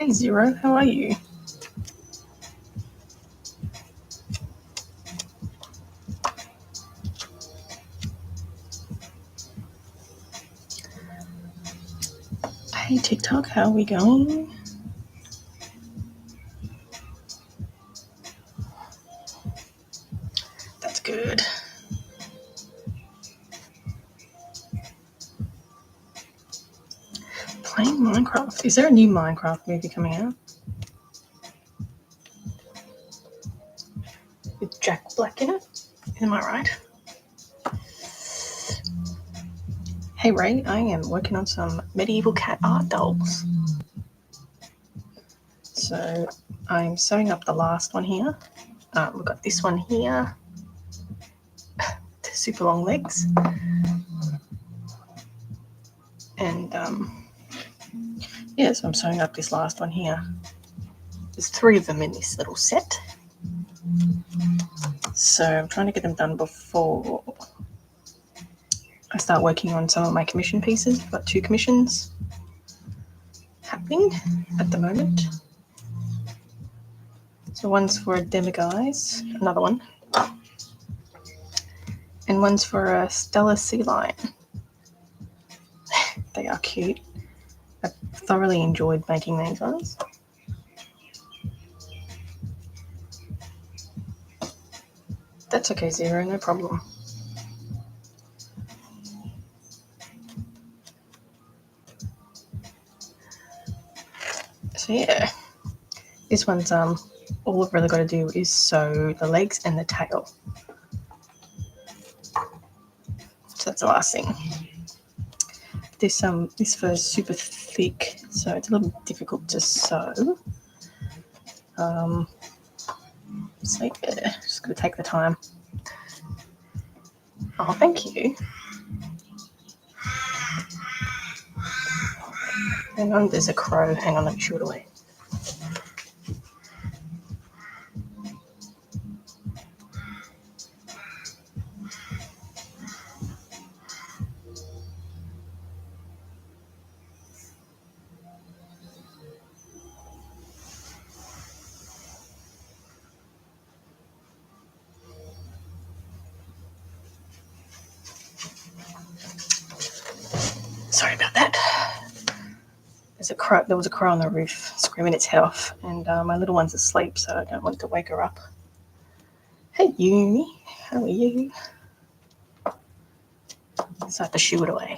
Hey Zero, how are you? Hey TikTok, how are we going? That's good. Playing Minecraft. Is there a new Minecraft movie coming out? With Jack Black in it? Am I right? Hey Ray, I am working on some medieval cat art dolls. So I'm sewing up the last one here. We've got this one here. The super long legs. And yeah, so I'm sewing up this last one here. There's 3 of them in this little set. So I'm trying to get them done before I start working on some of my commission pieces. I've got 2 commissions happening at the moment. So one's for a Demiguise, another one, and one's for a Stella Sea Lion. They are cute. I thoroughly enjoyed making these ones. That's okay, Zero, no problem. So yeah, this one's all I've really got to do is sew the legs and the tail. So that's the last thing. This fur is super thick, so it's a little difficult to sew. So yeah, just gonna take the time. Oh, thank you. Hang on, there's a crow. Hang on, let me shoo it away. Sorry about that. There was a crow on the roof screaming its head off, and my little one's asleep, so I don't want to wake her up. Hey, Yumi, how are you? So I have to shoo it away.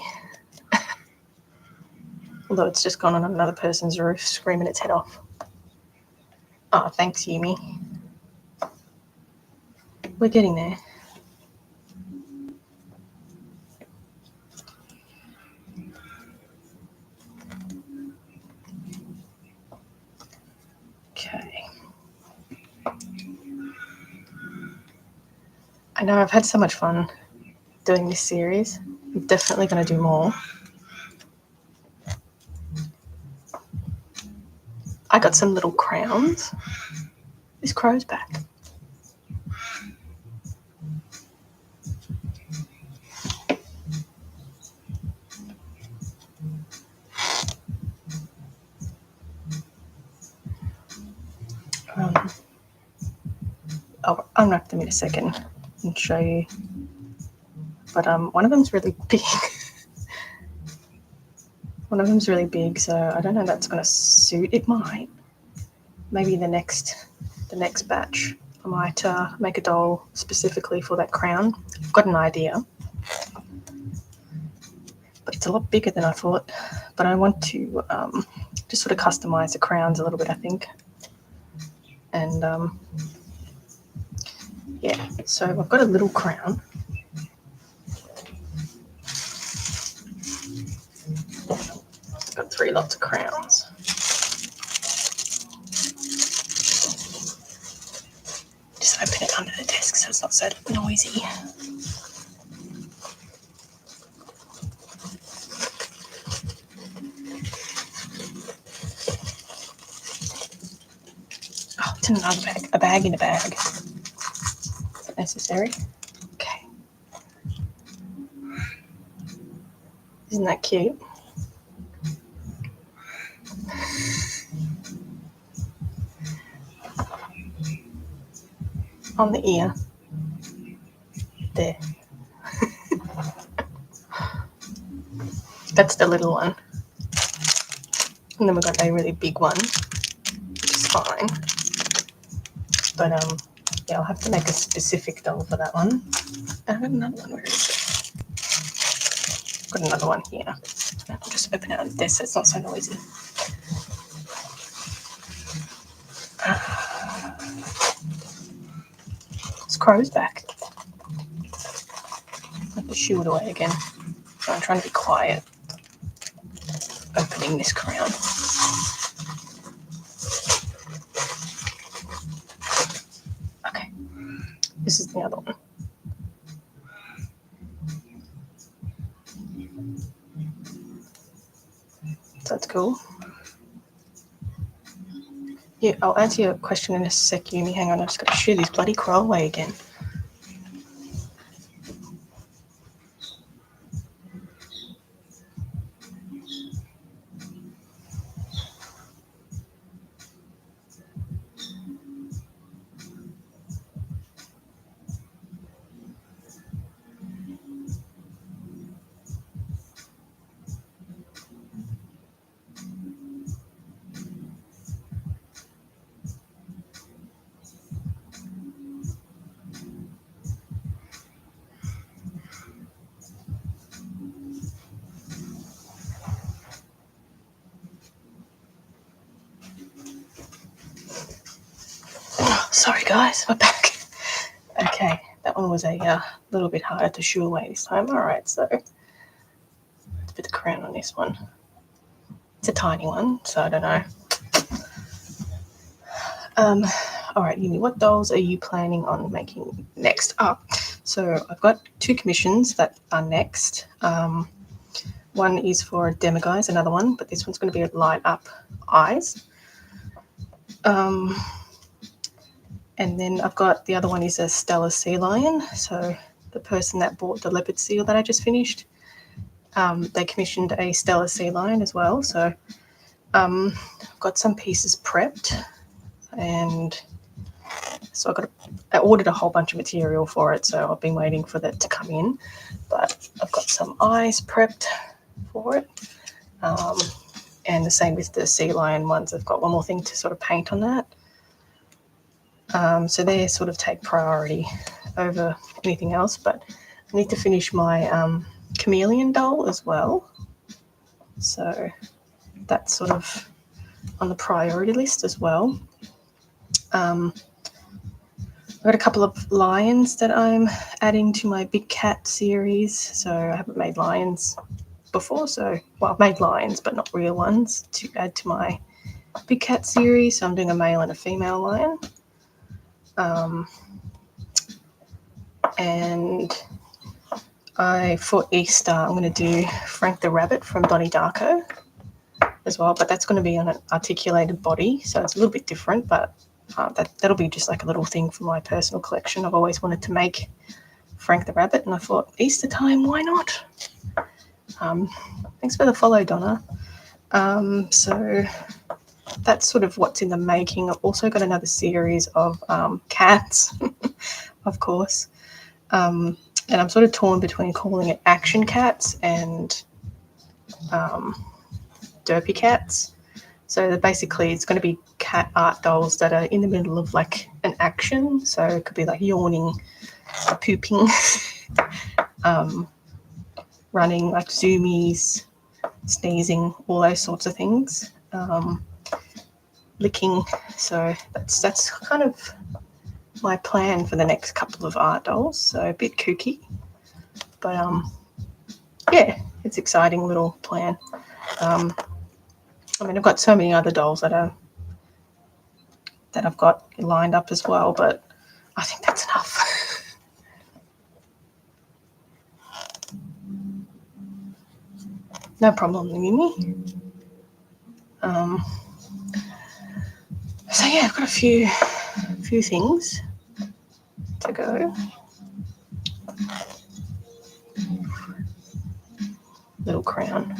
Although it's just gone on another person's roof screaming its head off. Oh, thanks, Yumi. We're getting there. Okay. I know I've had so much fun doing this series. I'm definitely going to do more. I got some little crowns. This crow's back. I'll unwrap them in a second and show you. But one of them's really big. One of them's really big, so I don't know if that's going to suit. It might. Maybe the next batch, I might make a doll specifically for that crown. I've got an idea, but it's a lot bigger than I thought. But I want to just sort of customize the crowns a little bit, I think. And yeah, so I've got a little crown. I've got 3 lots of crowns. Just open it under the desk so it's not so noisy. Oh, it's in another bag. A bag in a bag. Is that necessary? Okay. Isn't that cute? on the ear. There. That's the little one. And then we've got a really big one, which is fine. But yeah, I'll have to make a specific doll for that one. I've got another one. Where is it? I've got another one here. I'll just open it out of this so it's not so noisy. This crow's back. I have to shoo it away again. So I'm trying to be quiet. Opening this crown. Okay. This is the other one. That's cool. Yeah, I'll answer your question in a sec, Yumi. Hang on, I just got to shoo this bloody crow away again. Sorry, guys, we're back. Okay, that one was a little bit harder to shoo away this time. All right, so let's put the crown on this one. It's a tiny one, so I don't know. All right, Yumi, what dolls are you planning on making next up? So I've got 2 commissions that are next. One is for Demiguise, another one, but this one's going to be light up eyes. And then I've got the other one is a Stellar Sea Lion. So the person that bought the leopard seal that I just finished, they commissioned a Stellar Sea Lion as well. So I've got some pieces prepped, and so I ordered a whole bunch of material for it. So I've been waiting for that to come in, but I've got some eyes prepped for it. And the same with the Sea Lion ones. I've got one more thing to sort of paint on that. So they sort of take priority over anything else, but I need to finish my chameleon doll as well. So that's sort of on the priority list as well. I've got a couple of lions that I'm adding to my Big Cat series. So I haven't made lions before. I've made lions, but not real ones, to add to my Big Cat series. So I'm doing a male and a female lion. And for Easter, I'm going to do Frank the Rabbit from Donnie Darko as well, but that's going to be on an articulated body, so it's a little bit different, but that'll be just like a little thing for my personal collection. I've always wanted to make Frank the Rabbit, and I thought, Easter time, why not? Thanks for the follow, Donna. So that's sort of what's in the making. I've also got another series of cats, of course. And I'm sort of torn between calling it Action Cats and Derpy Cats. So basically it's going to be cat art dolls that are in the middle of like an action. So it could be like yawning, pooping, running, like zoomies, sneezing, all those sorts of things. Licking. So that's kind of my plan for the next couple of art dolls. So a bit kooky, but yeah, it's exciting little plan. I've got so many other dolls that I've got lined up as well, but I think that's enough. No problem, Yumi. So yeah, I've got a few things to go. Little crown.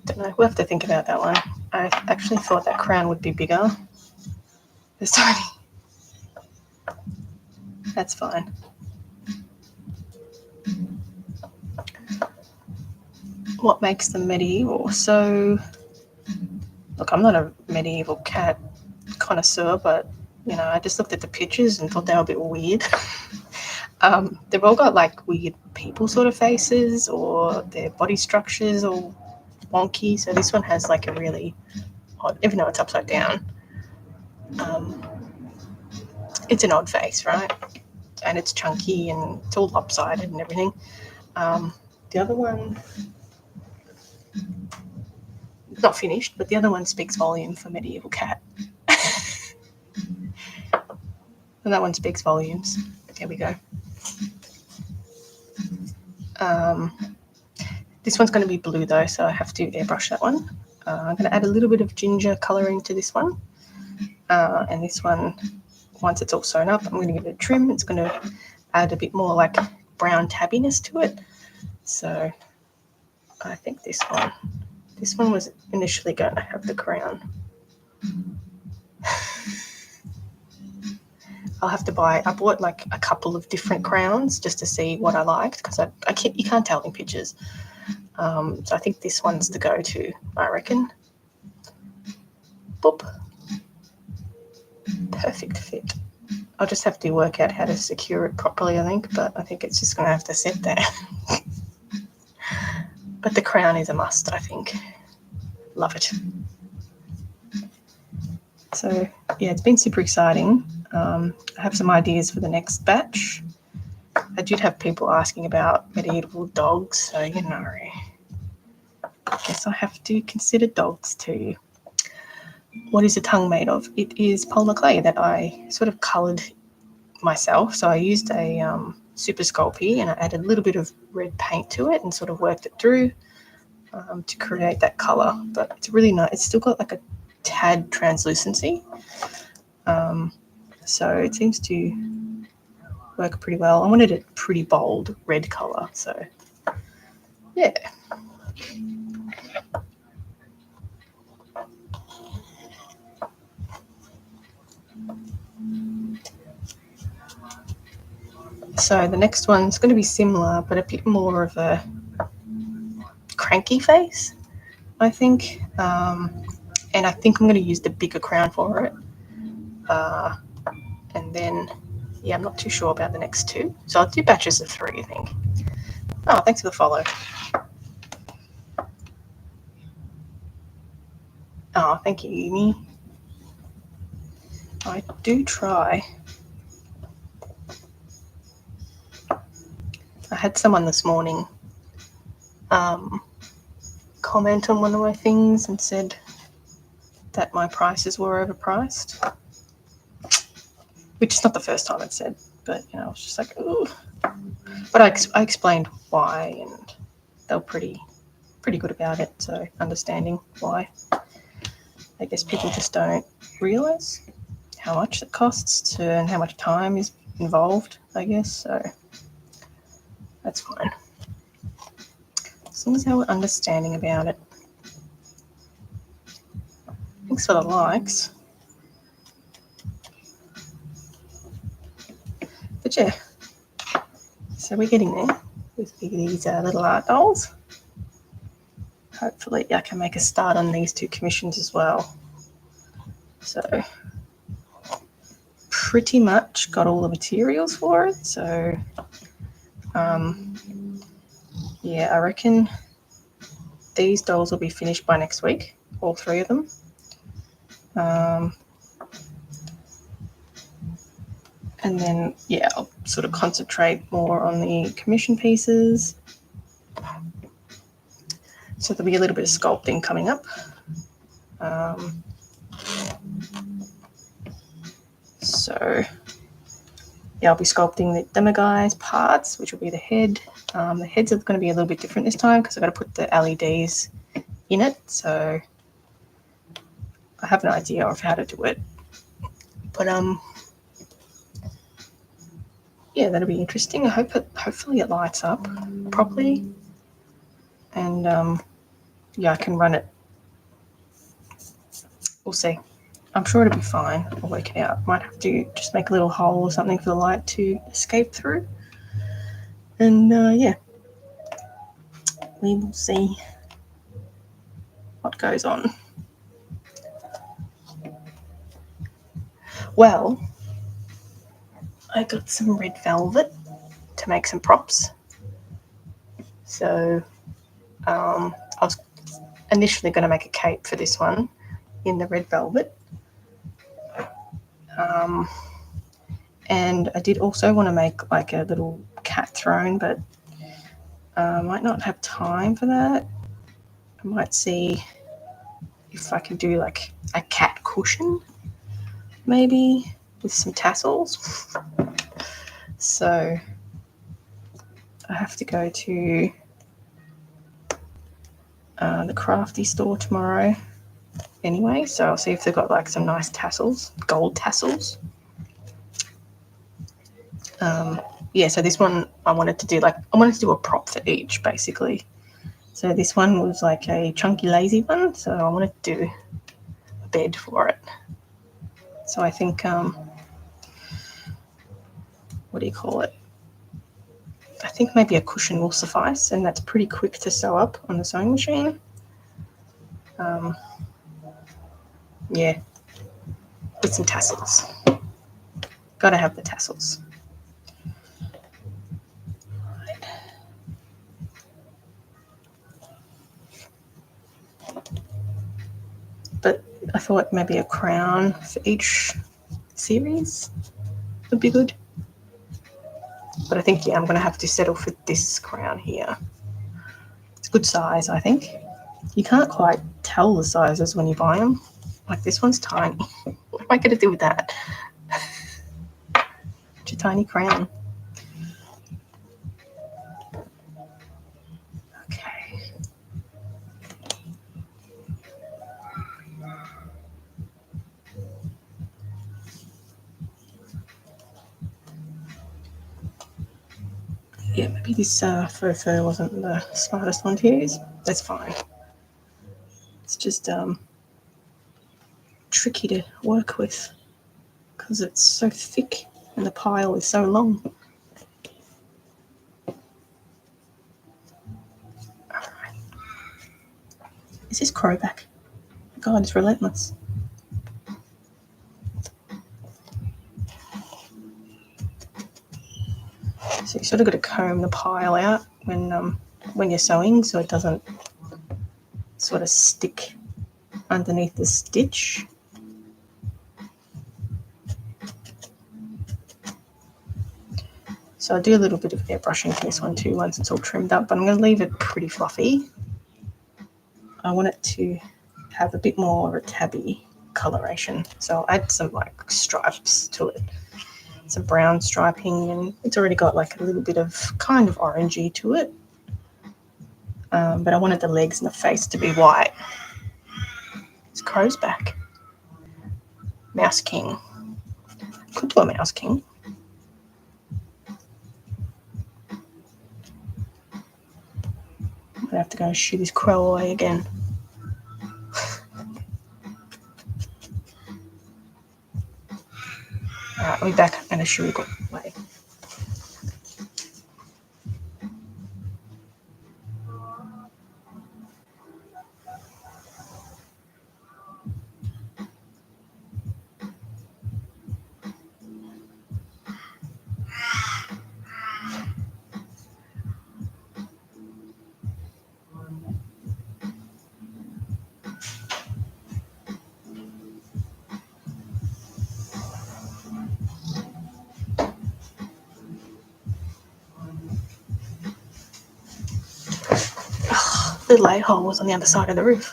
Don't know. We'll have to think about that one. I actually thought that crown would be bigger, There's so many. That's fine. What makes them medieval? So, look, I'm not a medieval cat connoisseur, but I just looked at the pictures and thought they were a bit weird. They've all got like weird people sort of faces, or their body structures all wonky. So this one has like a really odd, even though it's upside down, it's an odd face, right? And it's chunky and it's all lopsided and everything. The other one, not finished, but the other one speaks volume for medieval cat. And that one speaks volumes. There we go. This one's going to be blue though, so I have to airbrush that one. I'm going to add a little bit of ginger colouring to this one. And this one, once it's all sewn up, I'm going to give it a trim. It's going to add a bit more like brown tabbiness to it. So I think this one was initially going to have the crown. I'll have to buy, I bought like a couple of different crowns just to see what I liked, because you can't tell in pictures. So I think this one's the go-to, I reckon. Boop. Perfect fit. I'll just have to work out how to secure it properly, I think, but I think it's just going to have to sit there. But the crown is a must, I think. Love it. So, yeah, it's been super exciting. I have some ideas for the next batch. I did have people asking about medieval dogs, so, I guess I have to consider dogs too. What is the tongue made of? It is polymer clay that I sort of coloured myself. So I used a Super Sculpey and I added a little bit of red paint to it and sort of worked it through to create that colour. But it's really nice. It's still got like a tad translucency. So it seems to work pretty well. I wanted a pretty bold red colour. So, yeah. So the next one's going to be similar, but a bit more of a cranky face, I think. And I think I'm going to use the bigger crown for it. And then, yeah, I'm not too sure about the next two. So I'll do batches of 3, I think. Oh, thanks for the follow. Oh, thank you, Amy. I do try. I had someone this morning comment on one of my things and said that my prices were overpriced, which is not the first time it's said, but I was just like, ooh. But I explained why, and they were pretty good about it, so understanding why. I guess people just don't realise how much it costs and how much time is involved, I guess, so that's fine. As long as they were understanding about it. Thanks for the likes. But yeah, so we're getting there with these little art dolls. Hopefully I can make a start on these 2 commissions as well. So pretty much got all the materials for it. So yeah, I reckon these dolls will be finished by next week, all 3 of them. And then, yeah, I'll sort of concentrate more on the commission pieces. So there'll be a little bit of sculpting coming up. So, yeah, I'll be sculpting the Demiguise parts, which will be the head. The heads are going to be a little bit different this time because I've got to put the LEDs in it. So I have an idea of how to do it. But yeah, that'll be interesting. Hopefully it lights up properly, and yeah, I can run it. We'll see. I'm sure it'll be fine. I'll work it out. Might have to just make a little hole or something for the light to escape through. And yeah, we will see what goes on. Well, I got some red velvet to make some props. So I was initially going to make a cape for this one in the red velvet. And I did also want to make like a little cat throne, but I might not have time for that. I might see if I can do like a cat cushion, maybe with some tassels. So I have to go to the crafty store tomorrow anyway, so I'll see if they've got like some nice tassels, gold tassels. Yeah, so this one I wanted to do a prop for each basically. So this one was like a chunky lazy one, so I wanted to do a bed for it. So I think what do you call it? I think maybe a cushion will suffice, and that's pretty quick to sew up on the sewing machine. Yeah, with some tassels. Gotta have the tassels. But I thought maybe a crown for each series would be good. But I think, yeah, I'm going to have to settle for this crown here. It's a good size, I think. You can't quite tell the sizes when you buy them. Like this one's tiny. What am I going to do with that? It's a tiny crown. Okay. Yeah, maybe this faux fur wasn't the smartest one to use. That's fine. It's just tricky to work with because it's so thick and the pile is so long. Alright. Is this crow back? God, it's relentless. So you sort of got to comb the pile out when you're sewing so it doesn't sort of stick underneath the stitch. So I'll do a little bit of airbrushing for this one too once it's all trimmed up, but I'm going to leave it pretty fluffy. I want it to have a bit more of a tabby coloration, so I'll add some like stripes to it, some brown striping, and it's already got like a little bit of kind of orangey to it, but I wanted the legs and the face to be white. This crow's back. Mouse King. Could do a Mouse King. I'm going to have to go and shoo this crow away again. Alright, I'll be back. I'm going to shoo it away. The light hole was on the other side of the roof.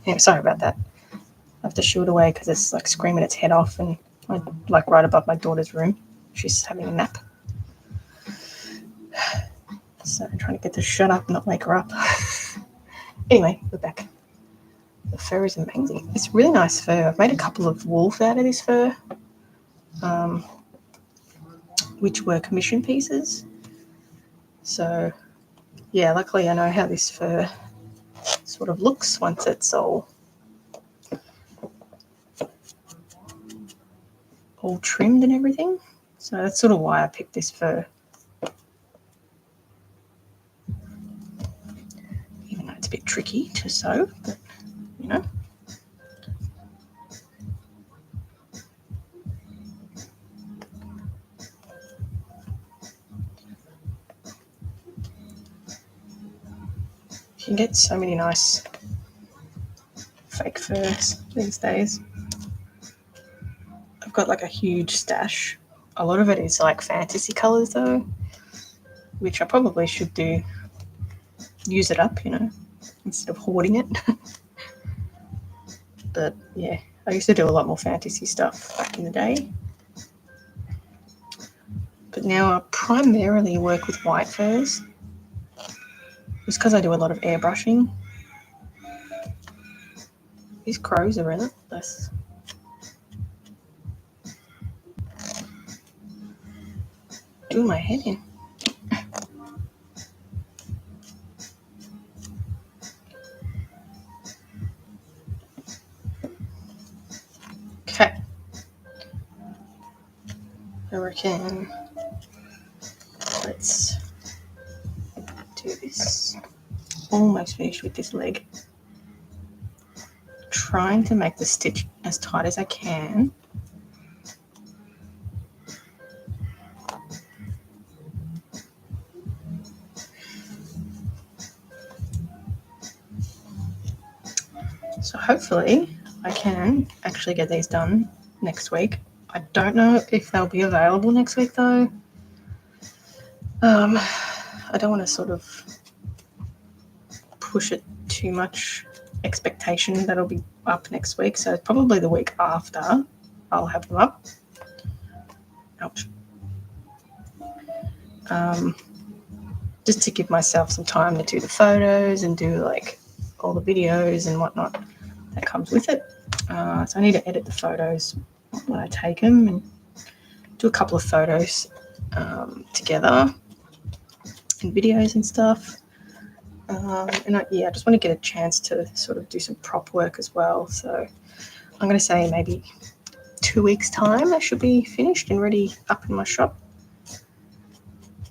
Yeah, sorry about that. I have to shoo it away because it's like screaming its head off, and I'm like right above my daughter's room. She's having a nap. So I'm trying to get to shut up and not wake her up. Anyway, we're back. The fur is amazing. It's really nice fur. I've made a couple of wools out of this fur, which were commission pieces. So yeah, luckily I know how this fur sort of looks once it's all all trimmed and everything. So that's sort of why I picked this fur. Even though it's a bit tricky to sew, but you know. You can get so many nice fake furs these days. I've got like a huge stash. A lot of it is like fantasy colours though, which I probably should do. Use it up, you know, instead of hoarding it. But yeah, I used to do a lot more fantasy stuff back in the day. But now I primarily work with white furs. Just because I do a lot of airbrushing. These crows are relentless. Doing my head in. Okay. I reckon let's do this. Almost finished with this leg. Trying to make the stitch as tight as I can. So hopefully I can actually get these done next week. I don't know if they'll be available next week though. I don't want to sort of push it too much expectation that it'll be up next week. So probably the week after I'll have them up. Ouch. Just to give myself some time to do the photos and do like all the videos and whatnot that comes with it. So I need to edit the photos when I take them and do a couple of photos together and videos and stuff. And I just want to get a chance to sort of do some prop work as well. So I'm going to say maybe 2 weeks' time I should be finished and ready up in my shop.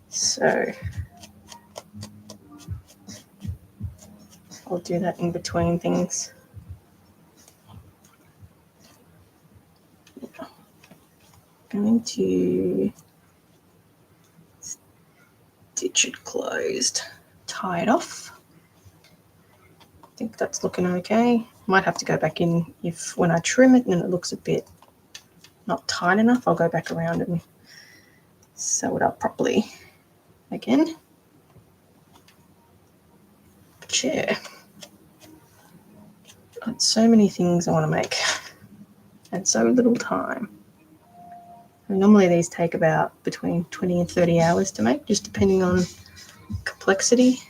So I'll do that in between things. I'm going to stitch it closed, tie it off. I think that's looking okay. Might have to go back in if when I trim it and it looks a bit not tight enough, I'll go back around and sew it up properly again. But yeah, got so many things I want to make and so little time. And normally these take about between 20 and 30 hours to make, just depending on complexity.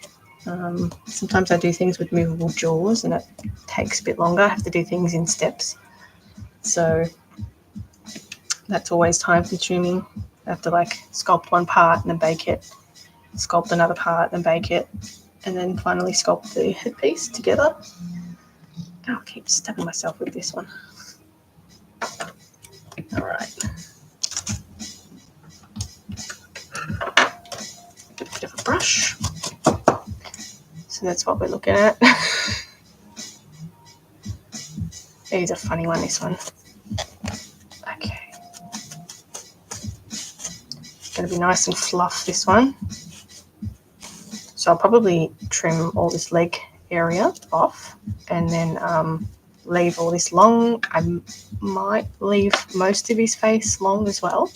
Sometimes I do things with movable jaws and it takes a bit longer. I have to do things in steps. So that's always time consuming. I have to like sculpt one part and then bake it, sculpt another part and bake it, and then finally sculpt the headpiece together. Oh, I keep stabbing myself with this one. All right. Bit of a brush. So that's what we're looking at. It's a funny one, this one. Okay. Going to be nice and fluff, this one. So I'll probably trim all this leg area off and then leave all this long. I might leave most of his face long as well.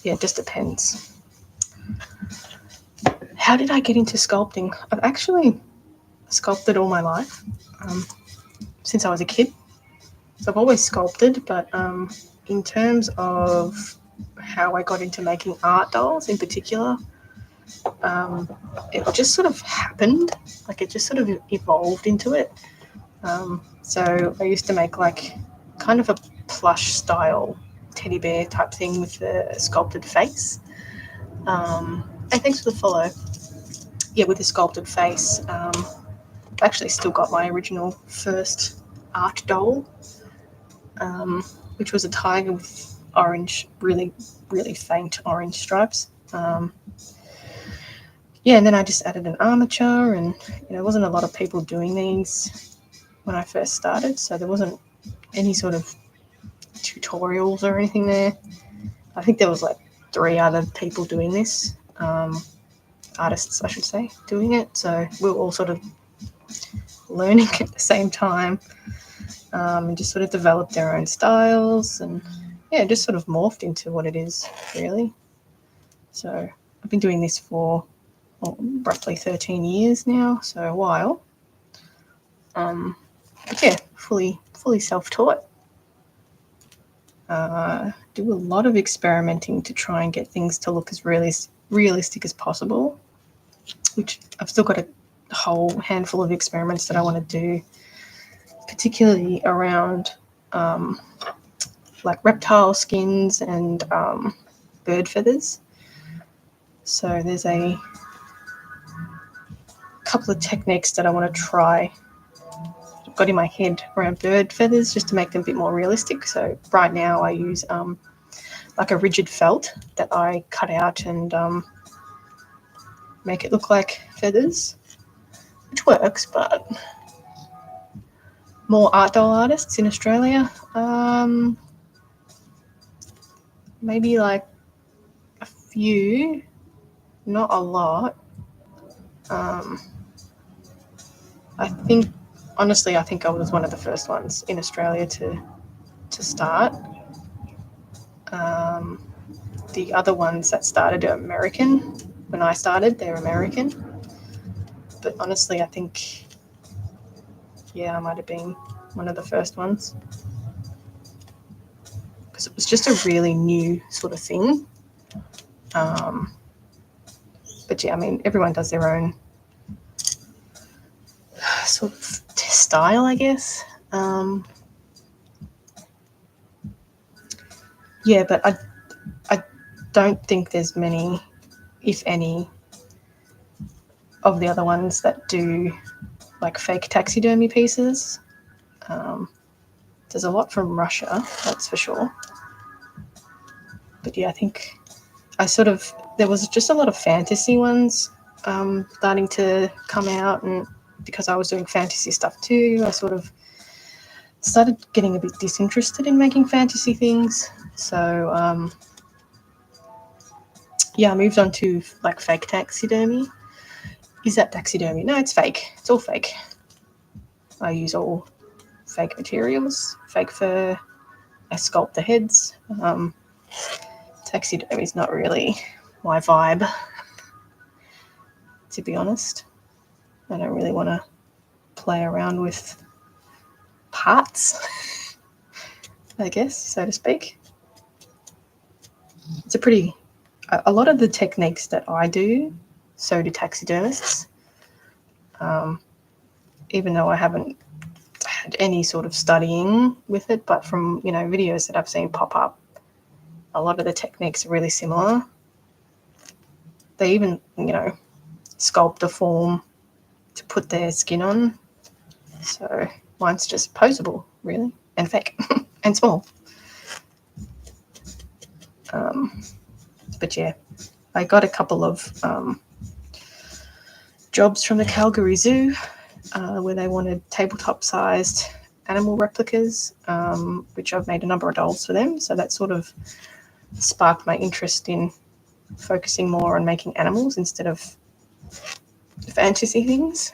Yeah, it just depends. How did I get into sculpting? I've actually sculpted all my life since I was a kid. So I've always sculpted, but in terms of how I got into making art dolls in particular, it just sort of happened. Like it just sort of evolved into it. So I used to make like kind of a plush style teddy bear type thing with the sculpted face. And thanks for the follow. Yeah, with the sculpted face. I've actually still got my original first art doll. which was a tiger with orange, really, really faint orange stripes. Yeah, and then I just added an armature, and there wasn't a lot of people doing these when I first started, so there wasn't any sort of tutorials or anything there. I think there was like 3 other people doing this, artists, I should say, doing it. So we were all sort of learning at the same time, and just sort of developed their own styles, and yeah, just sort of morphed into what it is, really. So I've been doing this for roughly 13 years now, so a while. But yeah, fully self-taught. Do a lot of experimenting to try and get things to look as realistic as possible, which I've still got a whole handful of experiments that I want to do, particularly around like reptile skins and bird feathers. So there's a couple of techniques that I want to try. I've got in my head around bird feathers just to make them a bit more realistic. So right now I use like a rigid felt that I cut out and make it look like feathers, which works, but more art doll artists in Australia, maybe like a few, not a lot. I think, honestly, I think I was one of the first ones in Australia to start. The other ones that started are American. When I started, they're American. But honestly, I think, yeah, I might have been one of the first ones. Because it was just a really new sort of thing. But yeah, I mean, everyone does their own sort of style, I guess. Yeah, but I don't think there's many, if any, of the other ones that do like fake taxidermy pieces. There's a lot from Russia, that's for sure. But yeah, I think there was just a lot of fantasy ones starting to come out, and because I was doing fantasy stuff too, I sort of started getting a bit disinterested in making fantasy things. So yeah, I moved on to like fake taxidermy. Is that taxidermy? No, it's fake. It's all fake. I use all fake materials, fake fur. I sculpt the heads. Taxidermy is not really my vibe, to be honest. I don't really want to play around with parts, I guess, so to speak. It's a lot of the techniques that I do, so do taxidermists. Even though I haven't had any sort of studying with it, but from, videos that I've seen pop up, a lot of the techniques are really similar. They even, sculpt a form to put their skin on. So mine's just posable, really, and fake and small. But yeah, I got a couple of jobs from the Calgary Zoo where they wanted tabletop-sized animal replicas, which I've made a number of dolls for them. So that sort of sparked my interest in focusing more on making animals instead of fantasy things.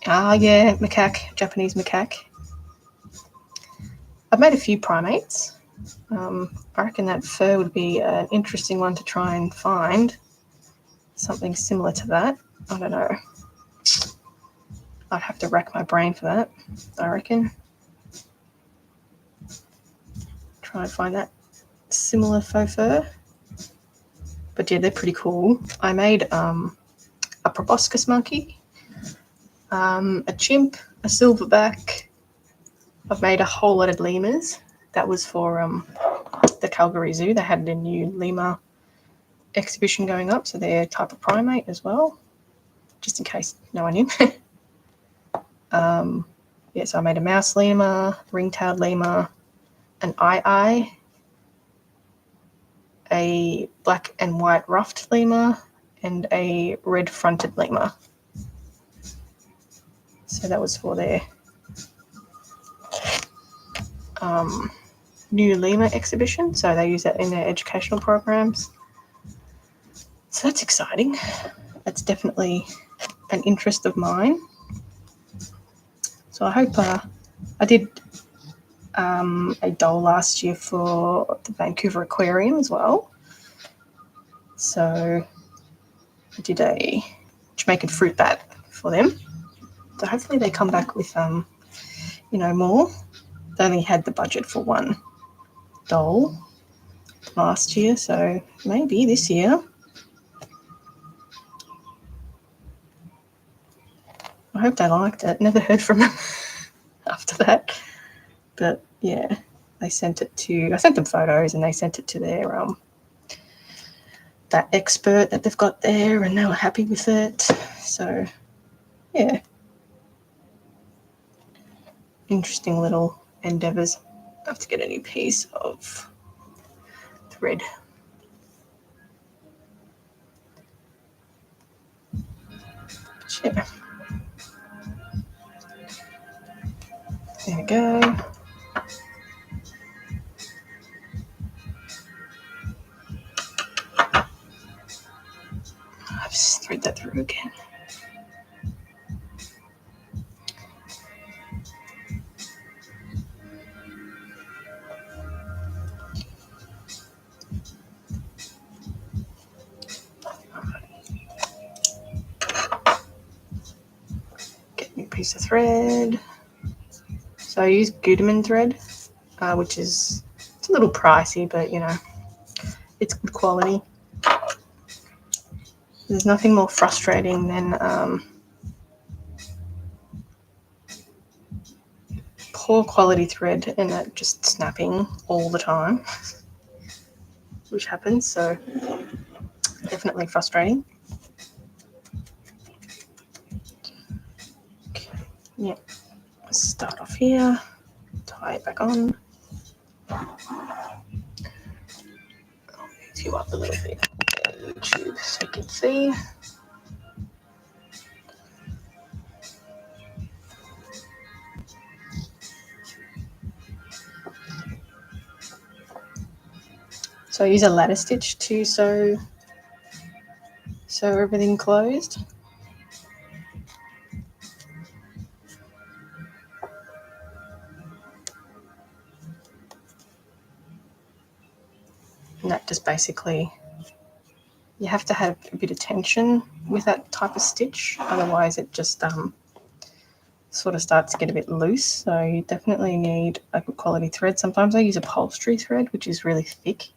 Yeah, macaque, Japanese macaque. I've made a few primates. I reckon that fur would be an interesting one to try and find. Something similar to that. I don't know. I'd have to rack my brain for that, I reckon. Try and find that similar faux fur. But yeah, they're pretty cool. I made a proboscis monkey, a chimp, a silverback. I've made a whole lot of lemurs. That was for the Calgary Zoo. They had a new lemur exhibition going up, so they're a type of primate as well, just in case no one knew. So I made a mouse lemur, ring-tailed lemur, an eye, a black and white ruffed lemur, and a red-fronted lemur. So that was for their new lemur exhibition. So they use that in their educational programs. So that's exciting. That's definitely an interest of mine. So I hope I did a doll last year for the Vancouver Aquarium as well. So I did a Jamaican fruit bat for them. So hopefully they come back with more. They only had the budget for one doll last year, so maybe this year. I hope they liked it. Never heard from them after that. But yeah, I sent them photos and they sent it to their that expert that they've got there, and they were happy with it. So yeah, interesting little endeavours. I have to get a new piece of thread. Yeah. There we go. I'll just thread that through again. Get a new piece of thread. So I use Gutermann thread, which is it's a little pricey, but it's good quality. There's nothing more frustrating than poor quality thread and it just snapping all the time, which happens. So definitely frustrating. Okay. Yeah. Let's start off here. Tie it back on. I'll move you up a little bit on YouTube so you can see. So I use a ladder stitch to sew everything closed. And that just basically, you have to have a bit of tension with that type of stitch, otherwise it just sort of starts to get a bit loose. So you definitely need a good quality thread. Sometimes I use upholstery thread, which is really thick.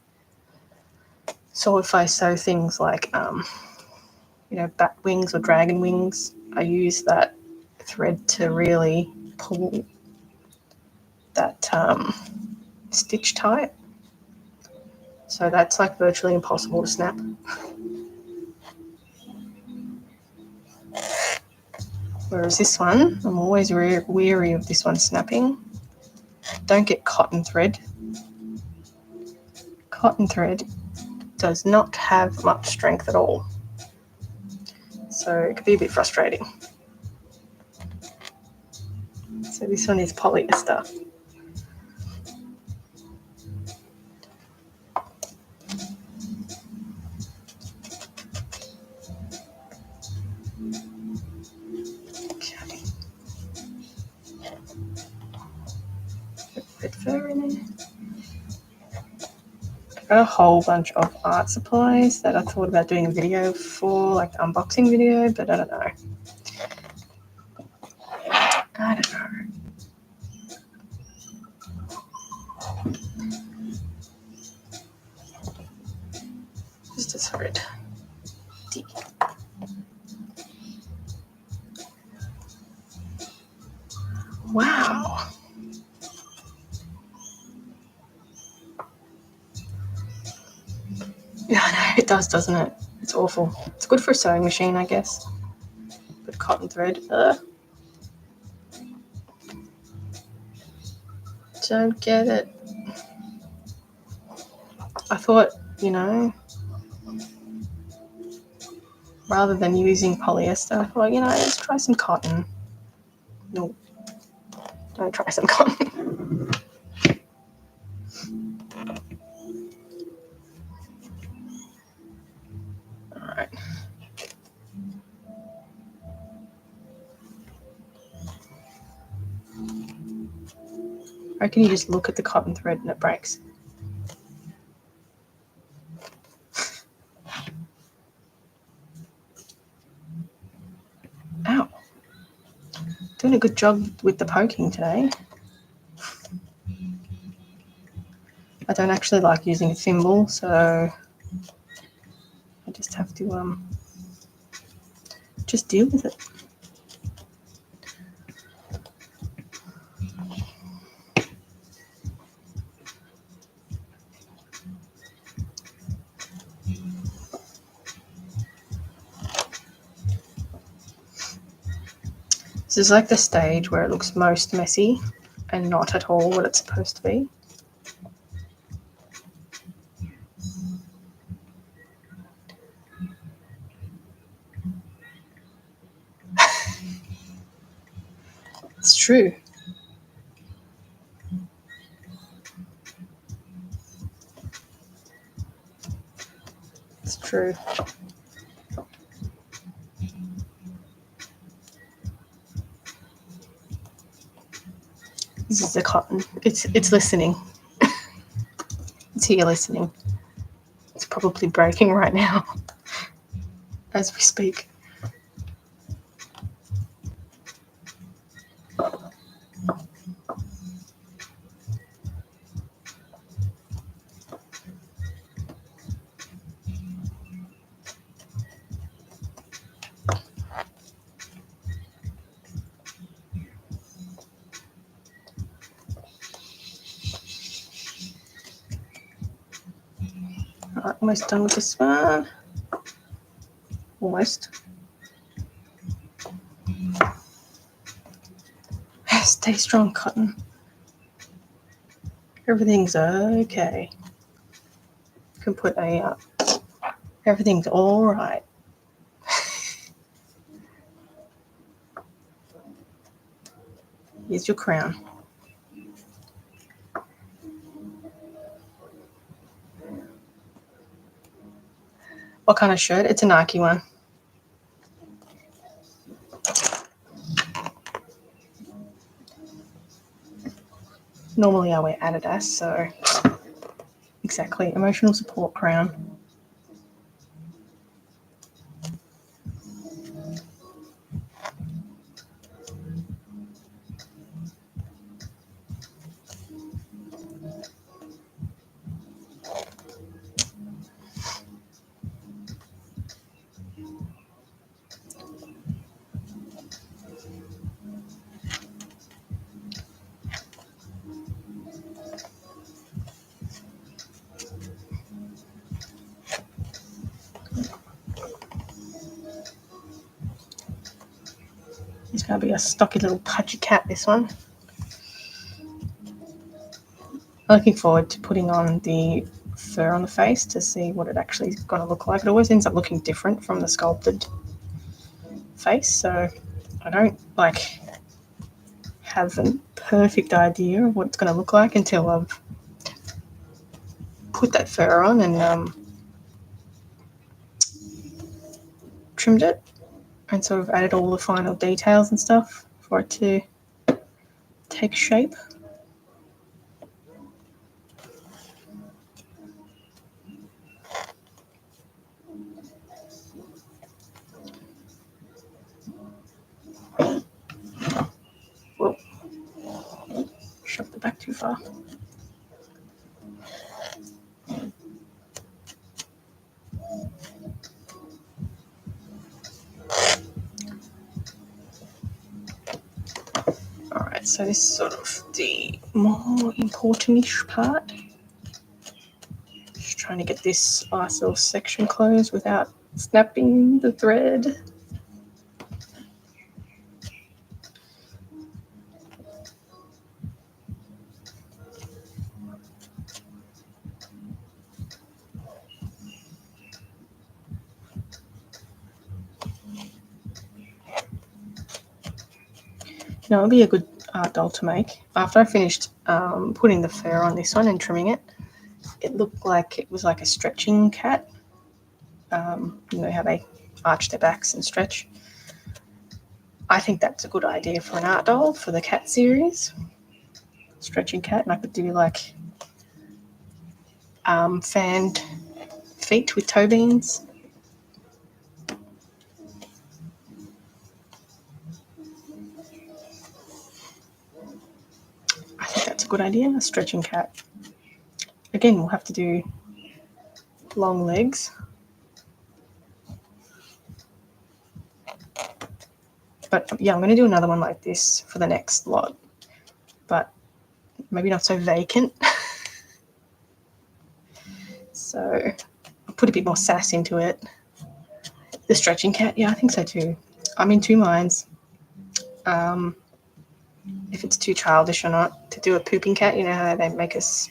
So if I sew things like bat wings or dragon wings, I use that thread to really pull that stitch tight. So that's like virtually impossible to snap. Whereas this one, I'm always weary of this one snapping. Don't get cotton thread. Cotton thread does not have much strength at all. So it could be a bit frustrating. So this one is polyester. Red fur in there. I've got a whole bunch of art supplies that I thought about doing a video for, like the unboxing video, but I don't know. Just a thread. D. Wow. Yeah, I know, it does, doesn't it? It's awful. It's good for a sewing machine, I guess. But cotton thread, ugh. don't get it. I thought, rather than using polyester, I thought, let's try some cotton. No, don't try some cotton. All right. I reckon you just look at the cotton thread and it breaks. Ow. Doing a good job with the poking today. I don't actually like using a thimble, so I just have to just deal with it. This is like the stage where it looks most messy and not at all what it's supposed to be. It's true. It's true. This is the cotton. It's listening. It's here listening. It's probably breaking right now as we speak. Alright, almost done with this one. Almost. Stay strong, cotton. Everything's okay. You can put a everything's all right. Here's your crown. What kind of shirt? It's a Nike one. Normally I wear Adidas, so exactly. Emotional support crown. It's going to be a stocky little pudgy cat, this one. I'm looking forward to putting on the fur on the face to see what it actually is going to look like. It always ends up looking different from the sculpted face, so I don't have a perfect idea of what it's going to look like until I've put that fur on and trimmed it and sort of added all the final details and stuff for it to take shape. Whoa. Shoved it back too far. Alright, so this is sort of the more important-ish part. Just trying to get this last little section closed without snapping the thread. know, it would be a good art doll to make. After I finished putting the fur on this one and trimming it, it looked like it was like a stretching cat. You know how they arch their backs and stretch. I think that's a good idea for an art doll for the cat series. Stretching cat, and I could do like fanned feet with toe beans. I think that's a good idea, a stretching cat. Again, we'll have to do long legs. But yeah, I'm going to do another one like this for the next lot. But maybe not so vacant. So I'll put a bit more sass into it. The stretching cat, yeah, I think so too. I'm in two minds. If it's too childish or not to do a pooping cat, you know how they make us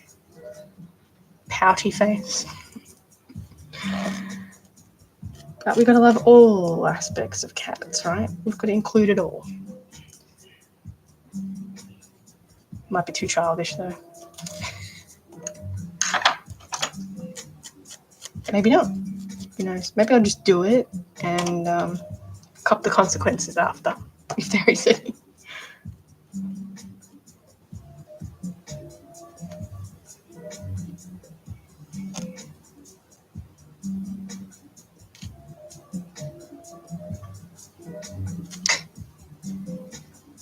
pouty face. But we've got to love all aspects of cats, right? We've got to include it all. Might be too childish though. Maybe not. Who knows? Maybe I'll just do it and cop the consequences after, if there is any.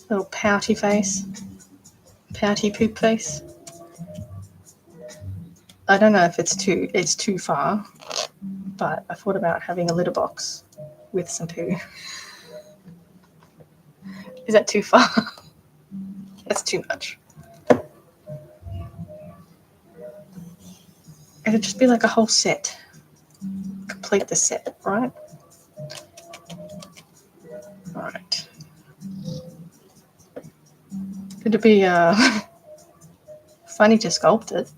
Little pouty face. Pouty poop face. I don't know if it's too far, but I thought about having a litter box with some poo. Is that too far? That's too much. It'd just be like a whole set. Complete the set, right? Alright. It'd be funny to sculpt it.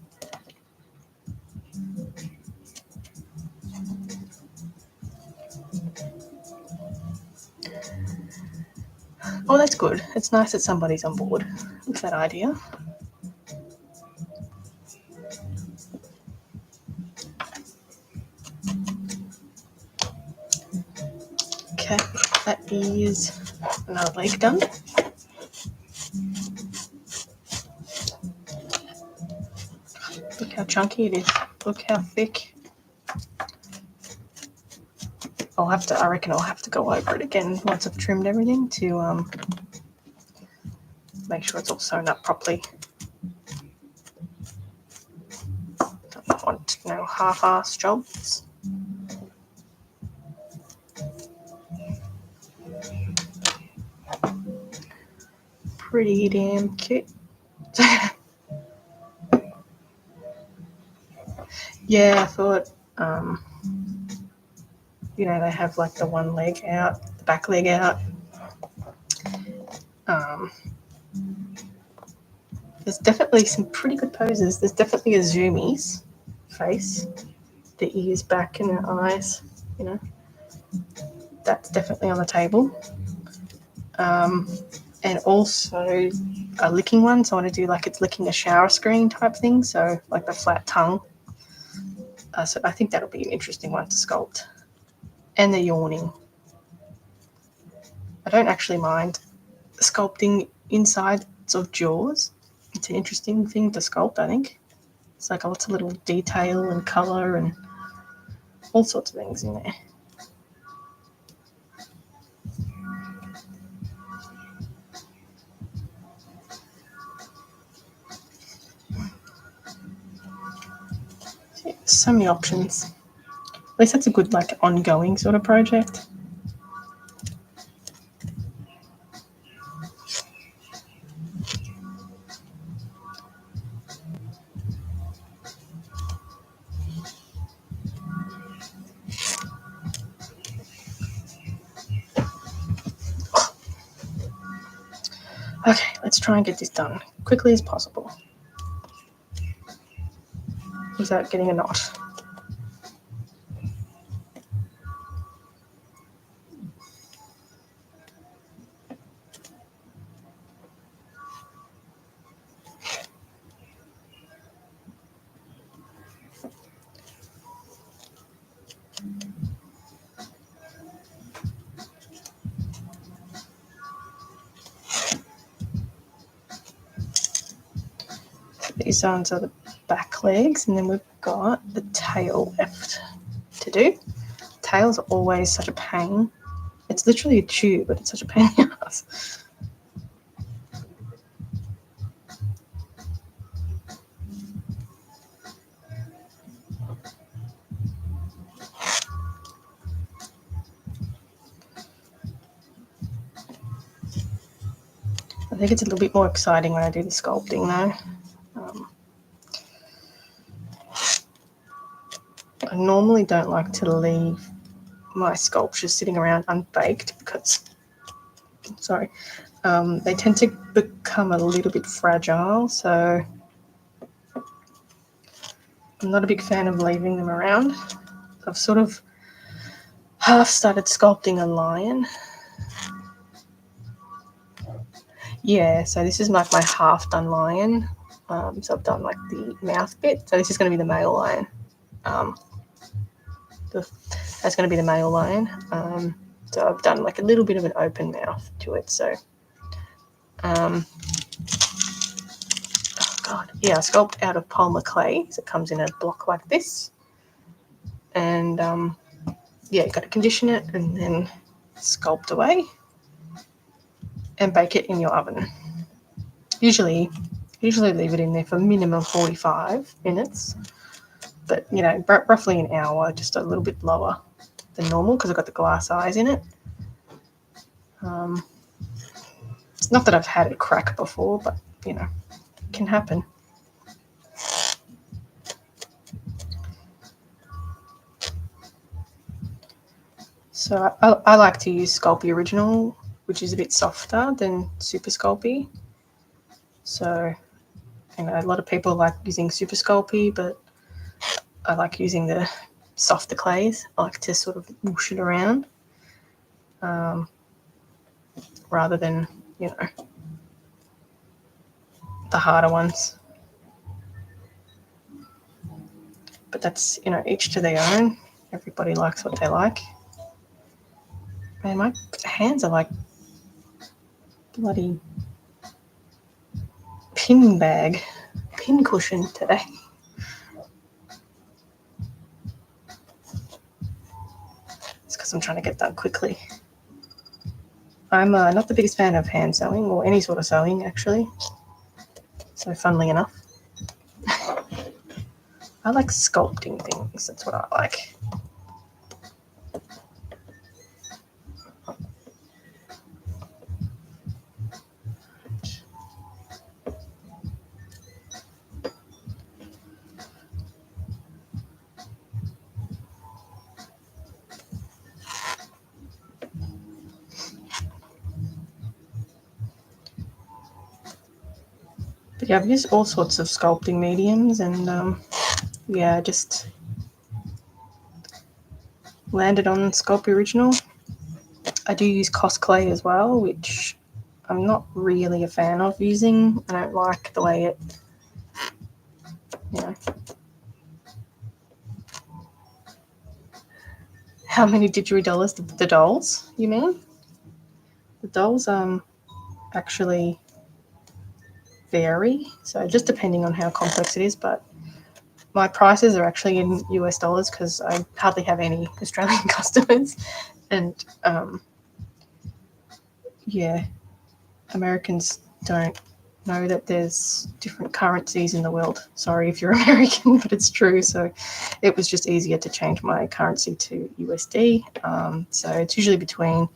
Oh, that's good. It's nice that somebody's on board with that idea. Okay, that is another leg done. Look how chunky it is. Look how thick. I reckon I'll have to go over it again once I've trimmed everything to make sure it's all sewn up properly. Don't want no half-ass jobs. Pretty damn cute. Yeah, I thought, you know, they have like the one leg out, the back leg out. There's definitely some pretty good poses. There's definitely a Zoomies face, the ears back and the eyes, you know. That's definitely on the table. And also a licking one. So I want to do like it's licking a shower screen type thing. So like the flat tongue. So I think that'll be an interesting one to sculpt. And the yawning. I don't actually mind sculpting insides of jaws. It's an interesting thing to sculpt, I think. It's like lots of little detail and colour and all sorts of things in there. So many options. At least that's a good like ongoing sort of project. Okay, let's try and get this done quickly as possible without getting a knot. These ones are the back legs, and then we've got the tail left to do. Tails are always such a pain. It's literally a tube, but it's such a pain in the ass. I think it's a little bit more exciting when I do the sculpting though. I normally don't like to leave my sculptures sitting around unbaked because, they tend to become a little bit fragile, so I'm not a big fan of leaving them around. I've sort of half started sculpting a lion. Yeah, so this is like my half done lion. So I've done like the mouth bit. So this is going to be the male lion. That's going to be the male lion. So I've done like a little bit of an open mouth to it. So, oh God, yeah, I sculpt out of polymer clay. So it comes in a block like this. And yeah, you got to condition it and then sculpt away and bake it in your oven. Usually leave it in there for minimum 45 minutes. But, you know, roughly an hour, just a little bit lower than normal because I've got the glass eyes in it. It's not that I've had it crack before, but, you know, it can happen. So I like to use Sculpey Original, which is a bit softer than Super Sculpey. So, you know, a lot of people like using Super Sculpey, but I like using the softer clays. I like to sort of whoosh it around rather than, you know, the harder ones. But that's, you know, each to their own. Everybody likes what they like. Man, my hands are like bloody pin cushion today. It's because I'm trying to get done quickly. I'm not the biggest fan of hand sewing or any sort of sewing, actually. So, funnily enough, I like sculpting things. That's what I like. But yeah, I've used all sorts of sculpting mediums and yeah, just landed on Sculpey Original. I do use Cos Clay as well, which I'm not really a fan of using. I don't like the way it, you know. How many didgeridolls? The dolls, you mean? The dolls actually vary, so just depending on how complex it is, but my prices are actually in US dollars because I hardly have any Australian customers, and yeah, Americans don't know that there's different currencies in the world. Sorry if you're American, but it's true. So it was just easier to change my currency to USD. So it's usually between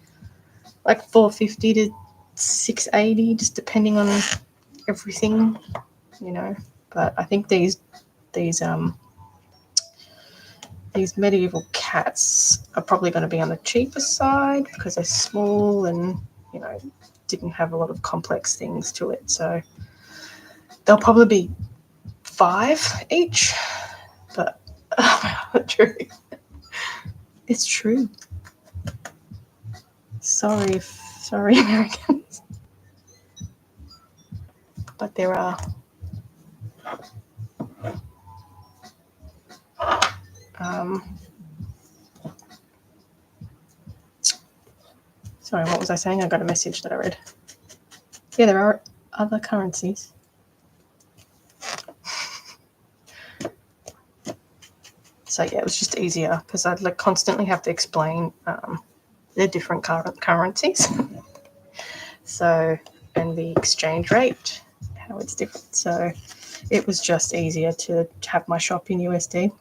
like 450 to 680, just depending on everything, you know. But I think these medieval cats are probably going to be on the cheaper side because they're small and, you know, didn't have a lot of complex things to it. So they'll probably be $5 each. But true. It's true. Sorry, Americans. But there are sorry, what was I saying? I got a message that I read. Yeah, there are other currencies. So yeah, it was just easier because I'd like constantly have to explain the different currencies. So, and the exchange rate, how it's different. So it was just easier to have my shop in USD.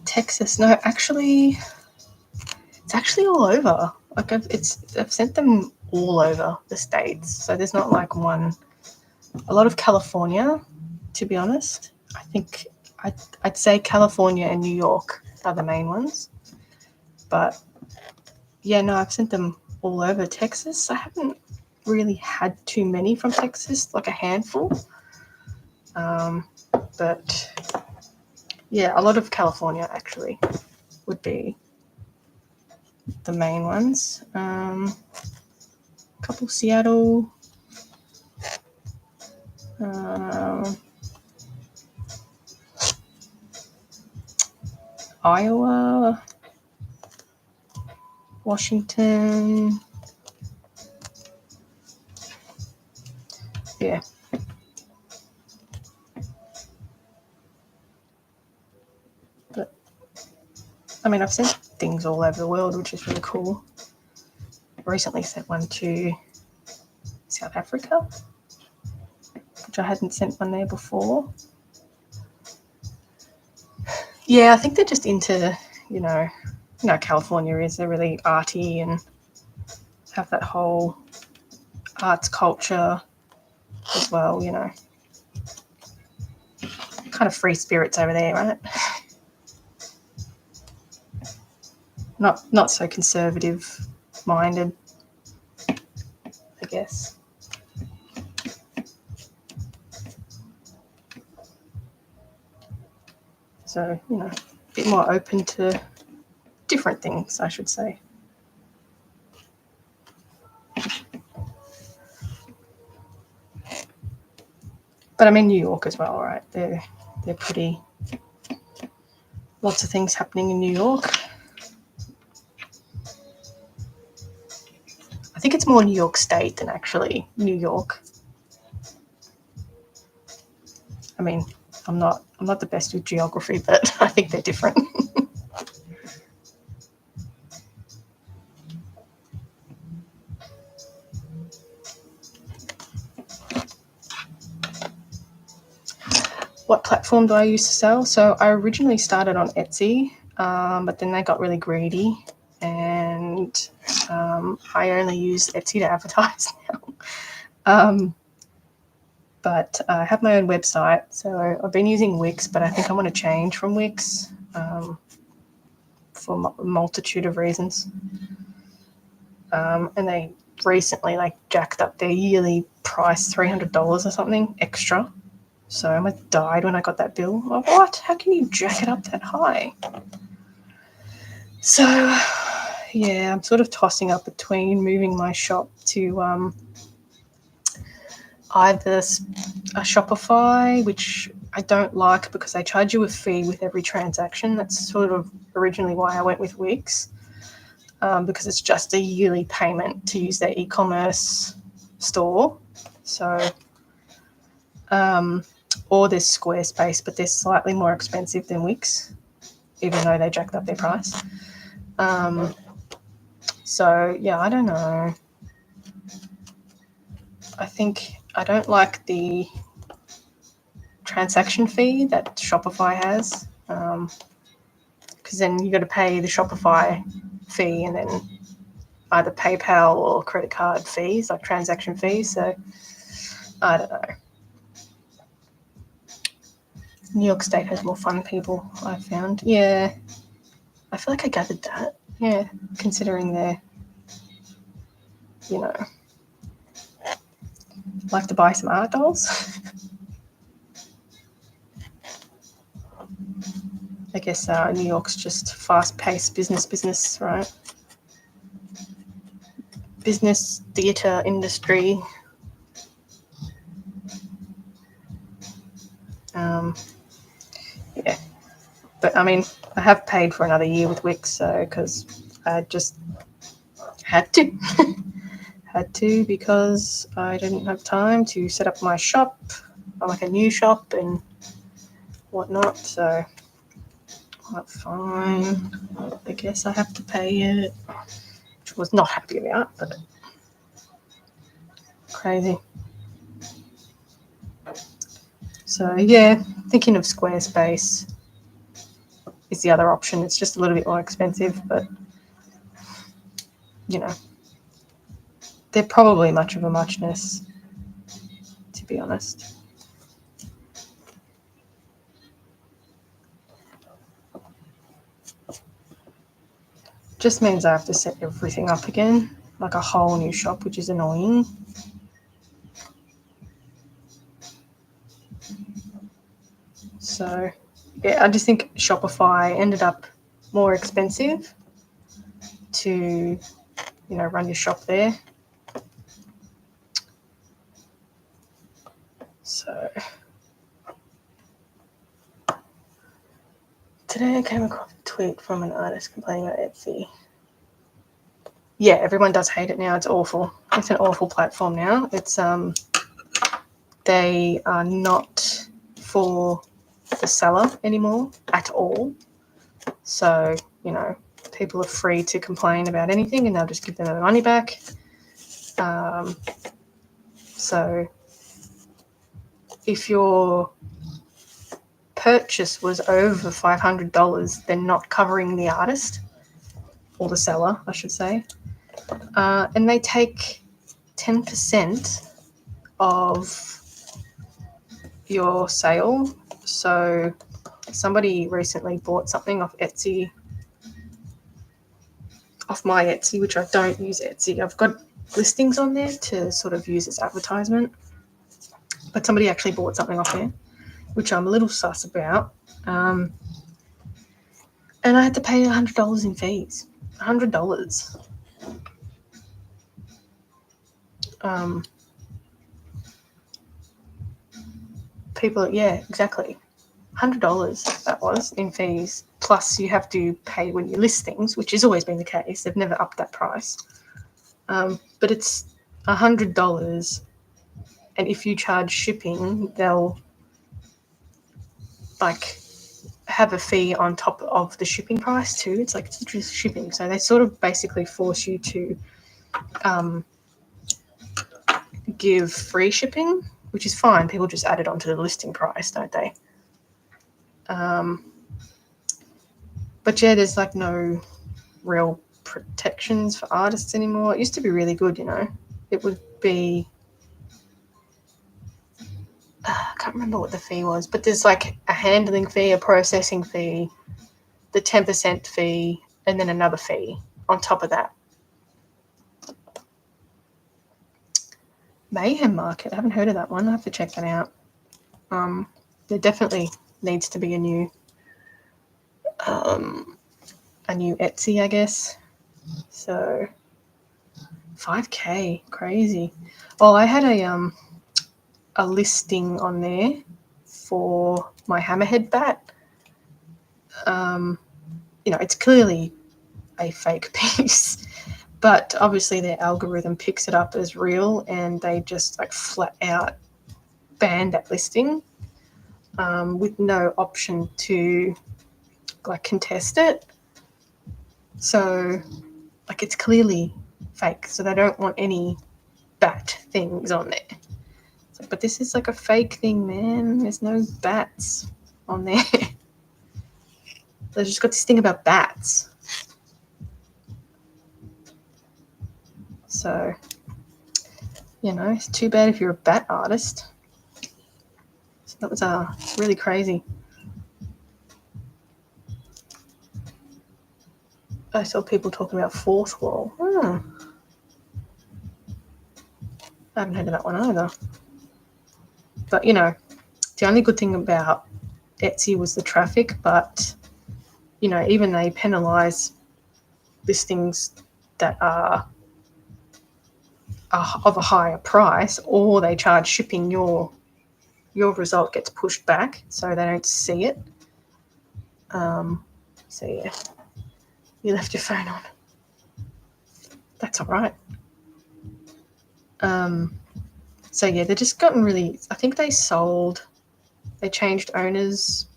Texas, no, actually, it's actually all over. Like I've sent them all over the states. So there's not like one. A lot of California, to be honest. I think I'd say California and New York are the main ones. But yeah, no, I've sent them all over. Texas, I haven't really had too many from Texas, like a handful. But yeah, a lot of California actually would be the main ones. A couple Seattle. Iowa, Washington. Yeah. But I mean, I've sent things all over the world, which is really cool. I recently sent one to South Africa, which I hadn't sent one there before. Yeah, I think they're just into, California is. They're really arty and have that whole arts culture as well, Kind of free spirits over there, right? Not so conservative minded, I guess. So, a bit more open to different things, I should say. But I'm in New York as well, right? They're pretty. Lots of things happening in New York. I think it's more New York State than actually New York. I mean, I'm not the best with geography, but I think they're different. What platform do I use to sell? So I originally started on Etsy, but then they got really greedy, and I only use Etsy to advertise now. But I have my own website, so I've been using Wix, but I think I want to change from Wix for a multitude of reasons. And they recently jacked up their yearly price, $300 or something extra. So I almost died when I got that bill. Like, what? How can you jack it up that high? So yeah, I'm sort of tossing up between moving my shop to either a Shopify, which I don't like because they charge you a fee with every transaction. That's sort of originally why I went with Wix, because it's just a yearly payment to use their e-commerce store. So, or there's Squarespace, but they're slightly more expensive than Wix, even though they jacked up their price. So yeah, I don't know. I think I don't like the transaction fee that Shopify has, because then you got to pay the Shopify fee and then either PayPal or credit card fees, like transaction fees. So I don't know. New York State has more fun people, I found. Yeah, I feel like I gathered that. Yeah, considering they're, like to buy some art dolls. I guess New York's just fast-paced business, right? Business, theatre, industry. Yeah. But, I mean, I have paid for another year with Wix, so because I just had to. Had to because I didn't have time to set up my shop. like a new shop and whatnot. So, fine. I guess I have to pay it, which I was not happy about, but crazy. So yeah, thinking of Squarespace is the other option. It's just a little bit more expensive, but you know, they're probably much of a muchness, to be honest. Just means I have to set everything up again, like a whole new shop, which is annoying. So yeah, I just think Shopify ended up more expensive to, run your shop there. So today I came across a tweet from an artist complaining about Etsy. Yeah, everyone does hate it now. It's awful. It's an awful platform now. It's they are not for the seller anymore at all. So, people are free to complain about anything and they'll just give them their money back. So if your purchase was over $500, they're not covering the artist or the seller, I should say. And they take 10% of your sale. So somebody recently bought something off Etsy, off my Etsy, which I don't use Etsy. I've got listings on there to sort of use as advertisement, but somebody actually bought something off there, which I'm a little sus about. And I had to pay $100 in fees. $100. People, yeah, exactly. $100 that was in fees. Plus, you have to pay when you list things, which has always been the case. They've never upped that price. But it's $100, and if you charge shipping, they'll have a fee on top of the shipping price too. It's like it's just shipping, so they sort of basically force you to give free shipping, which is fine. People just add it onto the listing price, don't they? But yeah, there's no real protections for artists anymore. It used to be really good, It would be, I can't remember what the fee was, but there's a handling fee, a processing fee, the 10% fee, and then another fee on top of that. Mayhem Market, I haven't heard of that one. I have to check that out. There definitely needs to be a new Etsy, I guess. So $5,000, crazy. Well, I had a listing on there for my hammerhead bat. It's clearly a fake piece, but obviously their algorithm picks it up as real, and they just flat out ban that listing with no option to contest it. So it's clearly fake, so they don't want any bat things on there. But this is a fake thing, man. There's no bats on there. They just got this thing about bats. So, it's too bad if you're a bat artist. So that was really crazy. I saw people talking about Fourth Wall. I haven't heard of that one either. But, the only good thing about Etsy was the traffic, but, even they penalise listings that are of a higher price, or they charge shipping, your result gets pushed back, so they don't see it. So, yeah, you left your phone on. That's all right. So yeah, they're just gotten really. I think they changed owners.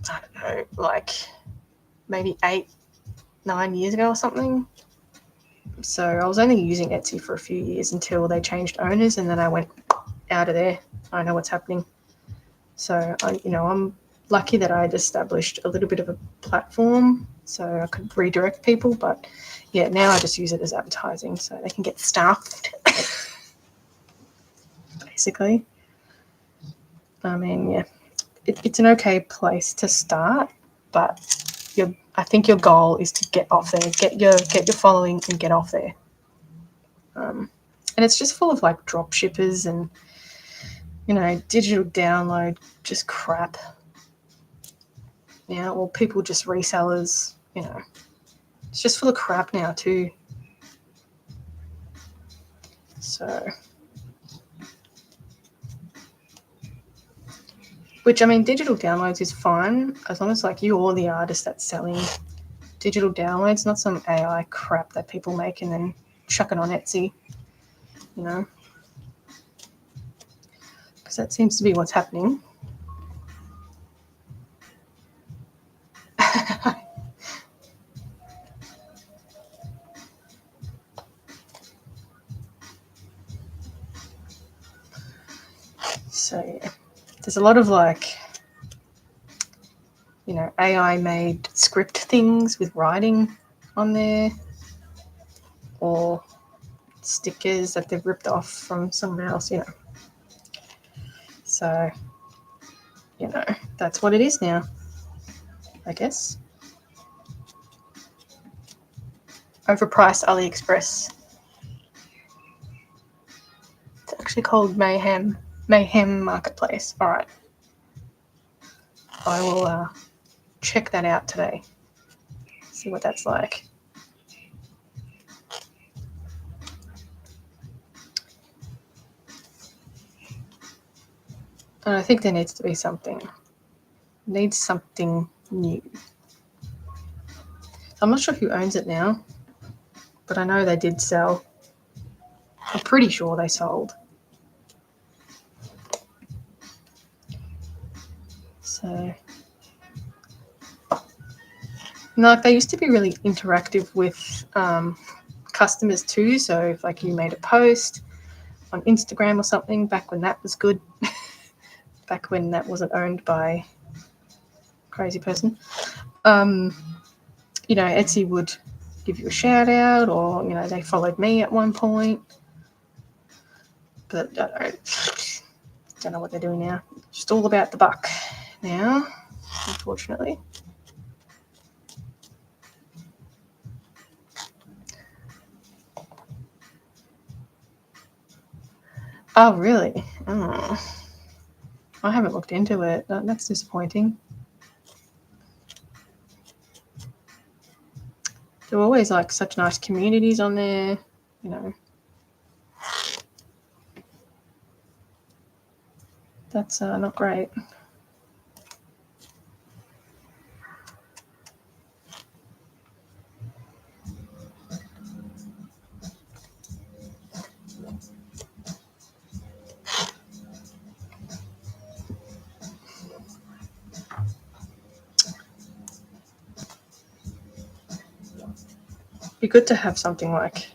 I don't know, like maybe 8-9 years ago or something. So I was only using Etsy for a few years until they changed owners, and then I went out of there. I don't know what's happening. So I'm lucky that I'd established a little bit of a platform so I could redirect people. But yeah, now I just use it as advertising so they can get stuffed, basically. I mean, yeah, it's an okay place to start, but I think your goal is to get off there, get your following, and get off there. And it's just full of like drop shippers and digital download, just crap. Yeah, or people just resellers. It's just full of crap now too. So, which I mean, digital downloads is fine as long as like you're the artist that's selling digital downloads, not some AI crap that people make and then chuck it on Etsy. Because that seems to be what's happening. So yeah, there's a lot of like, AI made script things with writing on there, or stickers that they've ripped off from somewhere else. So, that's what it is now, I guess. Overpriced AliExpress. It's actually called Mayhem Marketplace. All right. I will check that out today. See what that's like. And I think there needs to be something. Needs something new. I'm not sure who owns it now, but I know they did sell. I'm pretty sure they sold. So, like they used to be really interactive with customers too. So if like you made a post on Instagram or something back when that was good, back when that wasn't owned by a crazy person, Etsy would give you a shout out, or they followed me at one point. But I don't know what they're doing now. Just all about the buck now, unfortunately. Oh, really? Oh. I haven't looked into it. That's disappointing. There were always like such nice communities on there, That's not great. Be good to have something like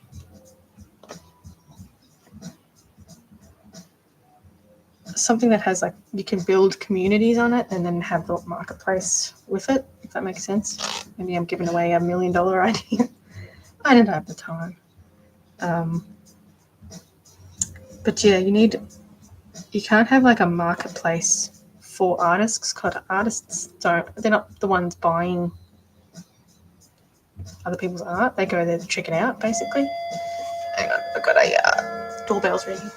that has like you can build communities on it and then have the marketplace with it, if that makes sense. Maybe I'm giving away $1 million idea. I don't have the time. But yeah, you can't have like a marketplace for artists, because artists they're not the ones buying other people's art. They go there to check it out, basically. Hang on, I've got a doorbell's ringing.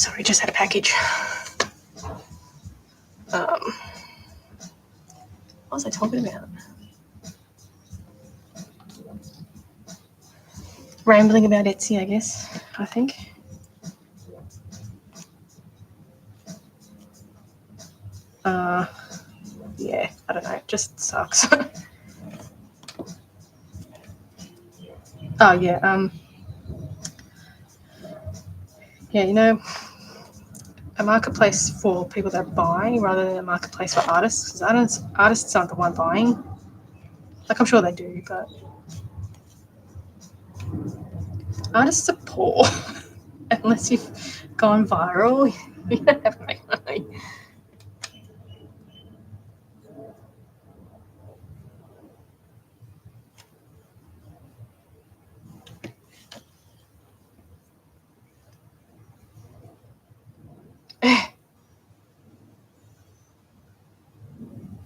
Sorry, just had a package. What was I talking about? Rambling about Etsy, I guess, I think. Yeah, I don't know, it just sucks. Oh, yeah, yeah, you know, a marketplace for people that are buying rather than a marketplace for artists, because artists aren't the one buying. Like, I'm sure they do, but artists are poor. Unless you've gone viral, you don't have to make money.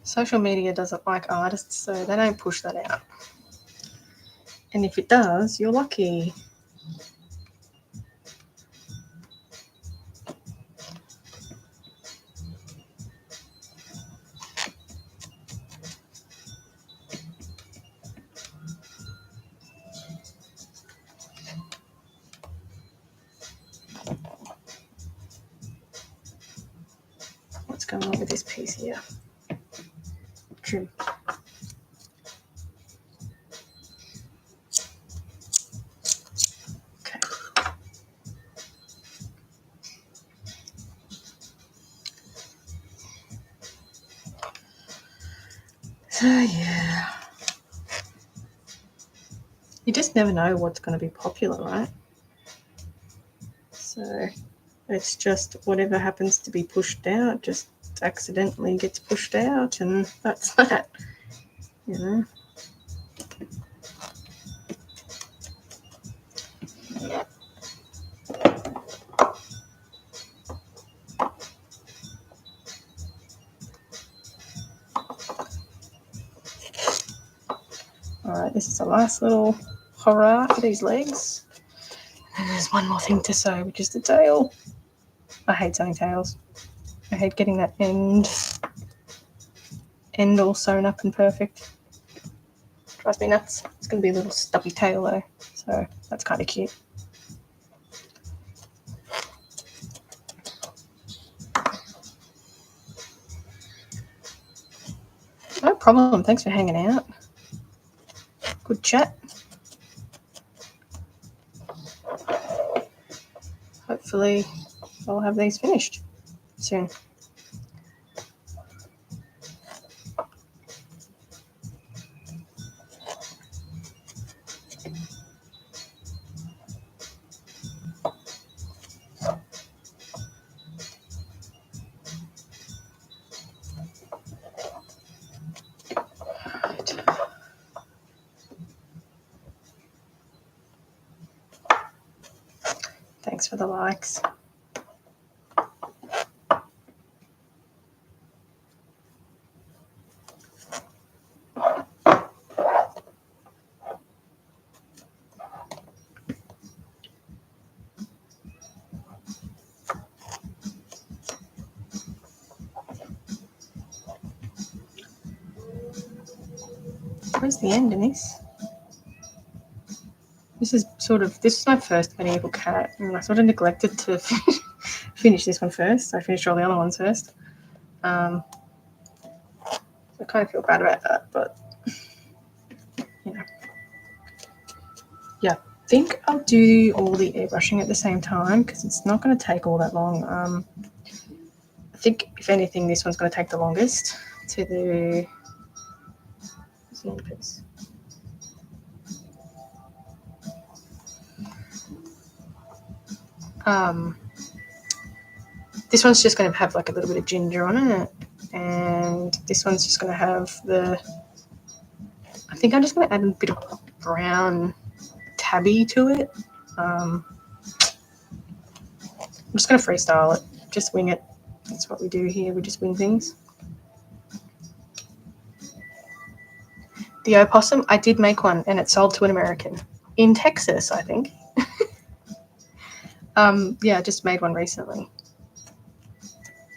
Social media doesn't like artists, so they don't push that out. And if it does, you're lucky. What's going on with this piece here? Trim. Okay. So yeah. You just never know what's going to be popular, right? So it's just whatever happens to be pushed out just accidentally gets pushed out, and that's that, you know. Alright, this is the last little hurrah for these legs. And there's one more thing to sew, which is the tail. I hate sewing tails. I hate getting that end all sewn up and perfect. Drives me nuts. It's going to be a little stubby tail though, so that's kind of cute. No problem. Thanks for hanging out. Good chat. Hopefully I'll have these finished soon. Thanks for the likes. Where's the end in this? This is my first medieval cat, and I sort of neglected to finish this one first. I finished all the other ones first. I kind of feel bad about that, but you know. Yeah, I think I'll do all the airbrushing at the same time because it's not going to take all that long. I think, if anything, this one's going to take the longest to do. This one's just going to have like a little bit of ginger on it, and this one's just going to have I think I'm just going to add a bit of brown tabby to it. I'm just going to freestyle it, just wing it. That's what we do here, we just wing things. The opossum, I did make one, and it sold to an American in Texas, I think. Yeah, I just made one recently.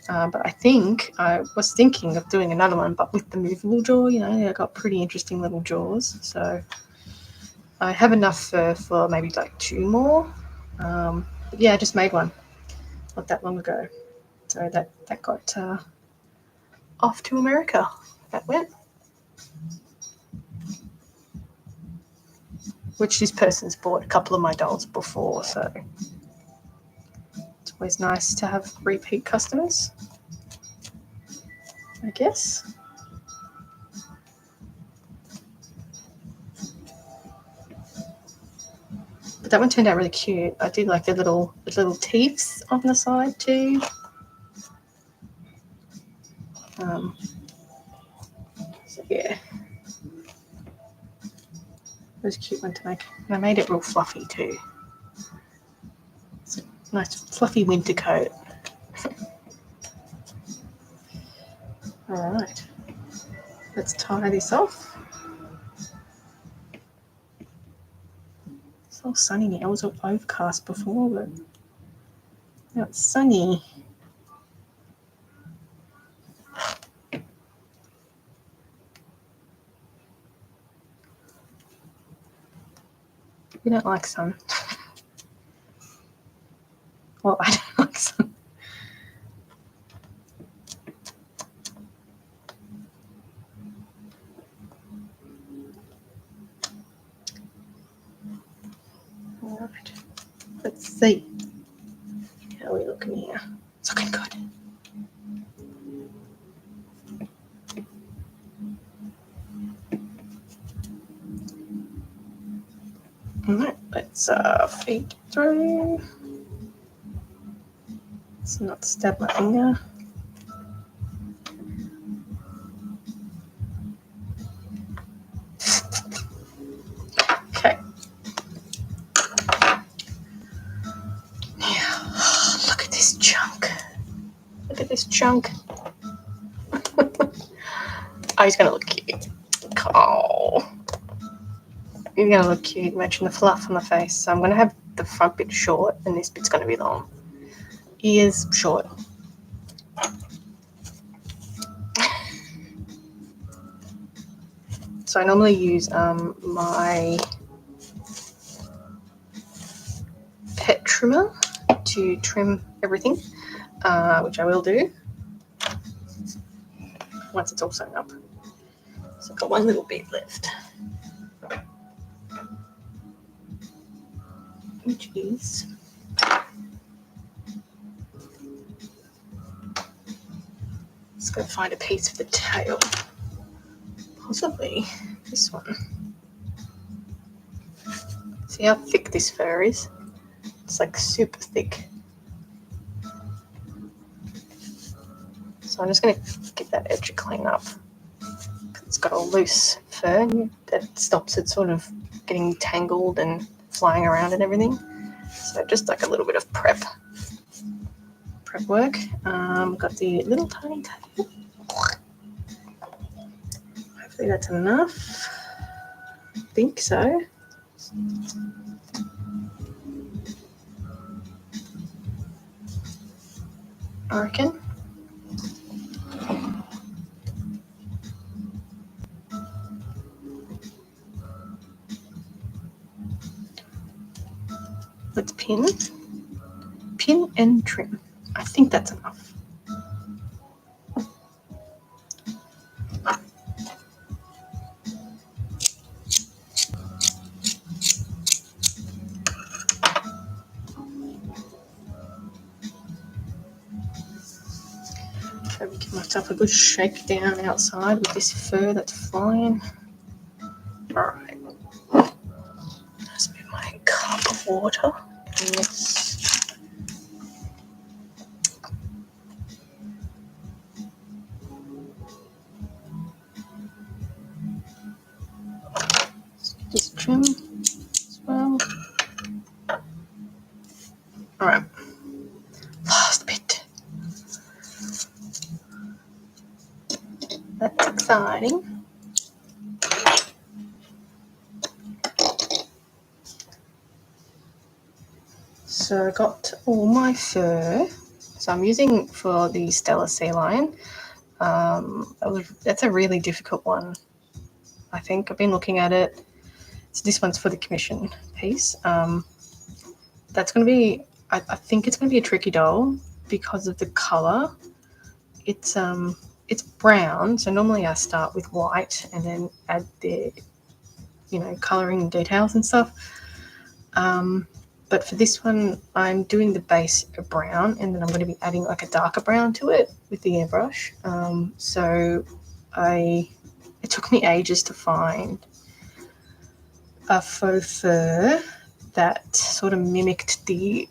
But I think I was thinking of doing another one, but with the movable jaw, you know, I got pretty interesting little jaws. So I have enough fur for maybe like 2 more. But yeah, I just made one not that long ago. So that got off to America. That went. Which this person's bought a couple of my dolls before, so it's always nice to have repeat customers, I guess. But that one turned out really cute. I did like the little teeths on the side too. So yeah, it was a cute one to make. And I made it real fluffy too. It's a nice fluffy winter coat. All right, let's tie this off. It's all sunny now. It was all overcast before, but now it's sunny. We don't like sun. Well, I don't like sun. All right, let's see. How are we looking here? It's looking good. Alright, let's feed through. Let's not stab my finger. Okay. Now, look at this chunk. Look at this chunk. Oh, he's gonna look cute. Oh. He's gonna look cute. Imagine the fluff on the face. So I'm gonna have the front bit short and this bit's gonna be long. Ears short. So I normally use my pet trimmer to trim everything, which I will do once it's all sewn up. So I've got one little bit left, which is just going to find a piece of the tail, possibly this one. See how thick this fur is? It's like super thick. So I'm just going to give that edge a clean up. It's got a loose fur that stops it sort of getting tangled and flying around and everything. So just like a little bit of prep work. Got the little tiny tail. Hopefully that's enough. I think so. I reckon. Let's pin and trim. I think that's enough. Maybe give myself a good shake down outside with this fur that's flying. Alright. Let's put my cup of water in this. Just trim as well. Alright. Last bit. That's exciting. So I got all my fur. So I'm using for the Stella Sea Lion. That's a really difficult one. I think I've been looking at it. So this one's for the commission piece. That's going to be, I think it's going to be a tricky doll because of the color. It's brown, so normally I start with white and then add the, coloring details and stuff. But for this one, I'm doing the base brown, and then I'm going to be adding like a darker brown to it with the airbrush. It took me ages to find a faux fur that sort of mimicked the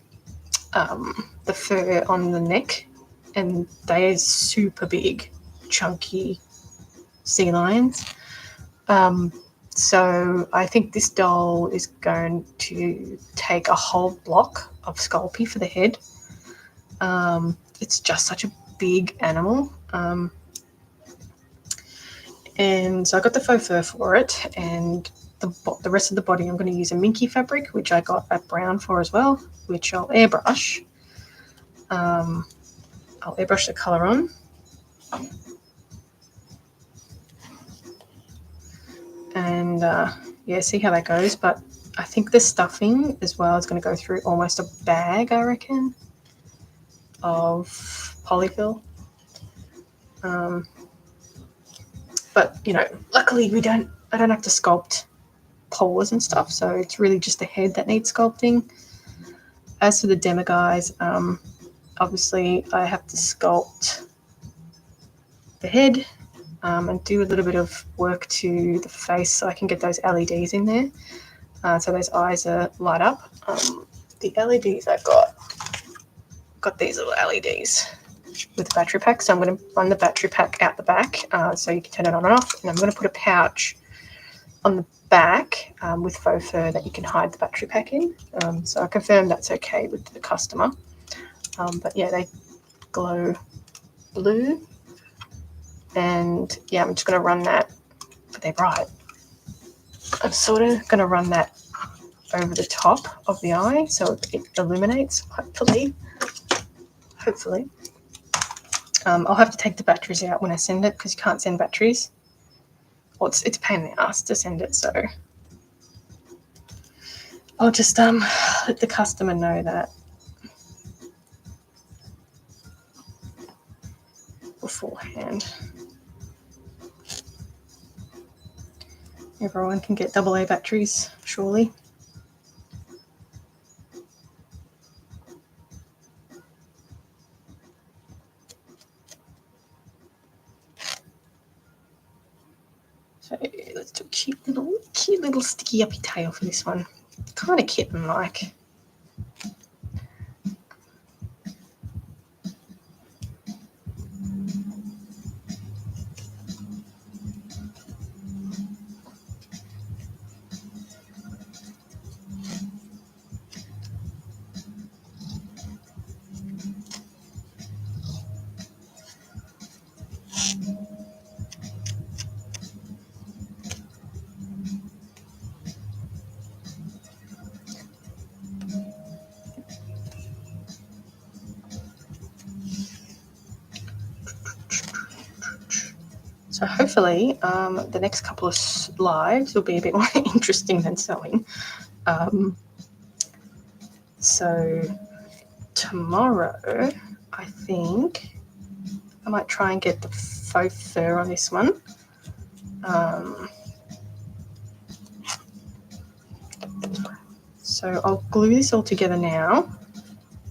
fur on the neck, and they are super big, chunky sea lions. So I think this doll is going to take a whole block of Sculpey for the head. It's just such a big animal. And so I got the faux fur for it, and the rest of the body I'm going to use a minky fabric, which I got at Brown for as well, which I'll airbrush. I'll airbrush the colour on. And see how that goes. But I think the stuffing as well is going to go through almost a bag, I reckon, of polyfill. But luckily I don't have to sculpt paws and stuff, so it's really just the head that needs sculpting. As for the demiguise, obviously I have to sculpt the head and do a little bit of work to the face so I can get those LEDs in there, so those eyes are light up. The LEDs I got these little LEDs with the battery pack, so I'm going to run the battery pack out the back, so you can turn it on and off, and I'm going to put a pouch on the back with faux fur that you can hide the battery pack in. So I confirmed that's okay with the customer. But yeah, they glow blue, and yeah, I'm just going to run that, but they're bright. I'm sort of going to run that over the top of the eye so it illuminates, hopefully. I'll have to take the batteries out when I send it because you can't send batteries. Well, it's a pain in the ass to send it, so I'll just let the customer know that beforehand. Everyone can get AA batteries, surely. So let's do a cute little sticky uppy tail for this one. Kind of kitten-like. So hopefully the next couple of lives will be a bit more interesting than sewing. So tomorrow, I think I might try and get the faux fur on this one. So I'll glue this all together now,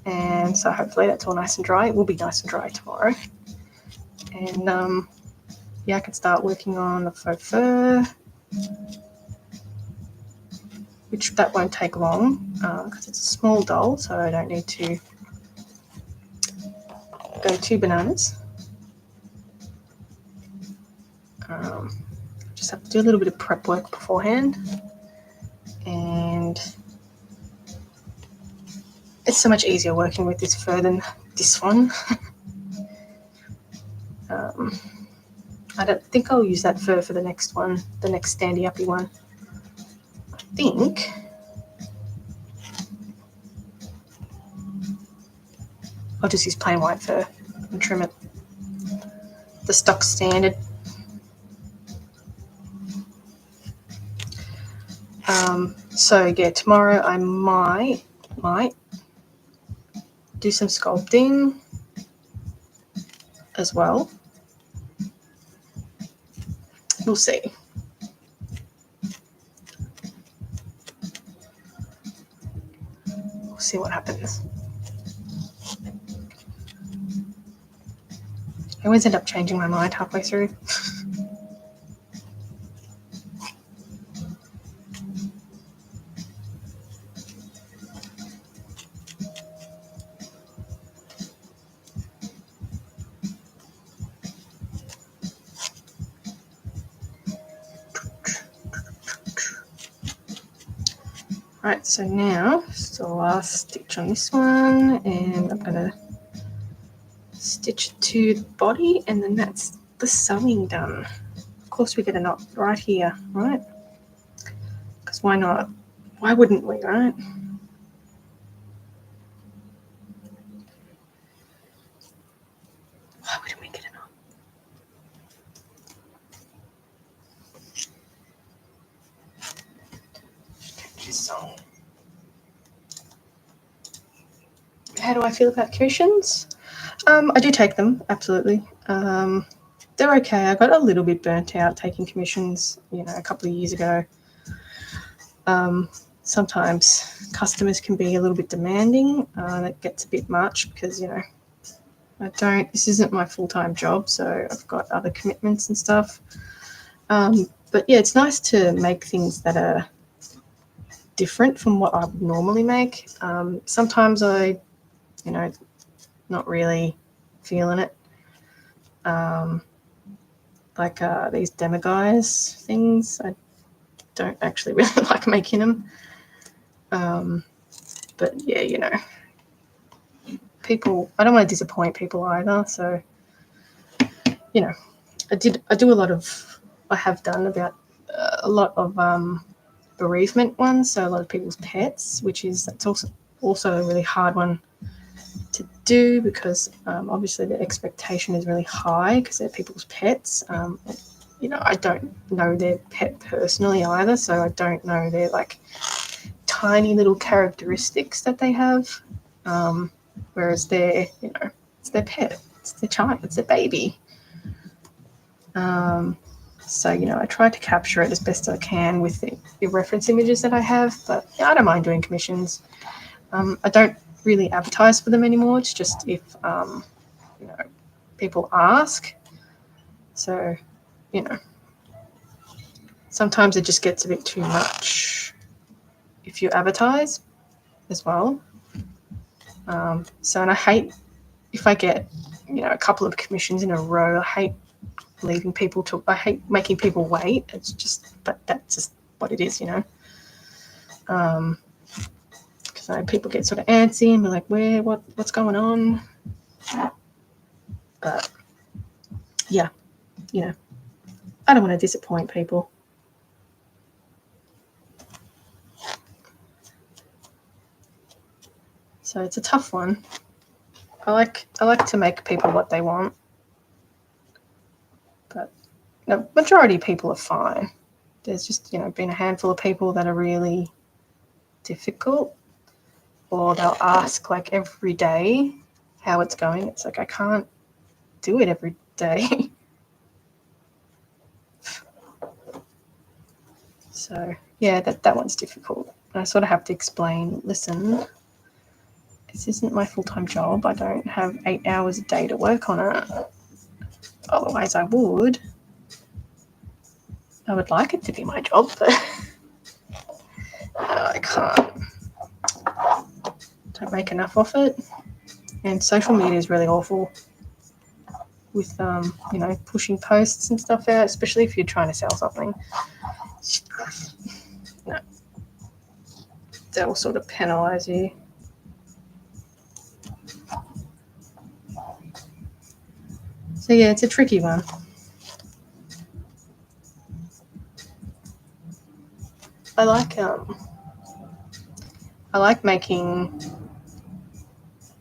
and so hopefully that's all nice and dry. It will be nice and dry tomorrow. And I can start working on the faux fur, which that won't take long because it's a small doll, so I don't need to go too bananas. Just have to do a little bit of prep work beforehand, and it's so much easier working with this fur than this one. I don't think I'll use that fur for the next one, the next standy uppy one. I think I'll just use plain white fur and trim it. The stock standard. So yeah, tomorrow I might do some sculpting as well. We'll see. We'll see what happens. I always end up changing my mind halfway through. Right, so now it's the last stitch on this one, and I'm gonna stitch to the body, and then that's the sewing done. Of course we get a knot right here, right? Because why not? Why wouldn't we, right? Why wouldn't we get a knot? So, how do I feel about commissions? I do take them, absolutely. They're okay. I got a little bit burnt out taking commissions, a couple of years ago. Sometimes customers can be a little bit demanding. That gets a bit much because, this isn't my full-time job, so I've got other commitments and stuff. But yeah, it's nice to make things that are different from what I would normally make. Sometimes I, not really feeling it. Like these Demiguise things, I don't actually really like making them. But yeah, people, I don't want to disappoint people either. So, I have done about a lot of bereavement ones. So a lot of people's pets, that's also a really hard one to do because obviously the expectation is really high because they're people's pets. I don't know their pet personally either, so I don't know their like tiny little characteristics that they have. Whereas it's their pet, it's their child, it's their baby. So, I try to capture it as best I can with the reference images that I have, but I don't mind doing commissions. I don't really advertise for them anymore. It's just if, people ask. So, sometimes it just gets a bit too much if you advertise as well. And I hate if I get, a couple of commissions in a row. I hate I hate making people wait. It's just, but that's just what it is, because people get sort of antsy and be like, what's going on? But yeah, I don't want to disappoint people. So it's a tough one. I like to make people what they want, but the majority of people are fine. There's just, been a handful of people that are really difficult, or they'll ask like every day how it's going. It's like I can't do it every day. So yeah, that one's difficult. I sort of have to explain, listen, this isn't my full-time job. I don't have 8 hours a day to work on it. Otherwise I would like it to be my job, but I can't. Don't make enough of it. And social media is really awful with pushing posts and stuff out, especially if you're trying to sell something. No, that will sort of penalize you. So yeah, it's a tricky one. I like making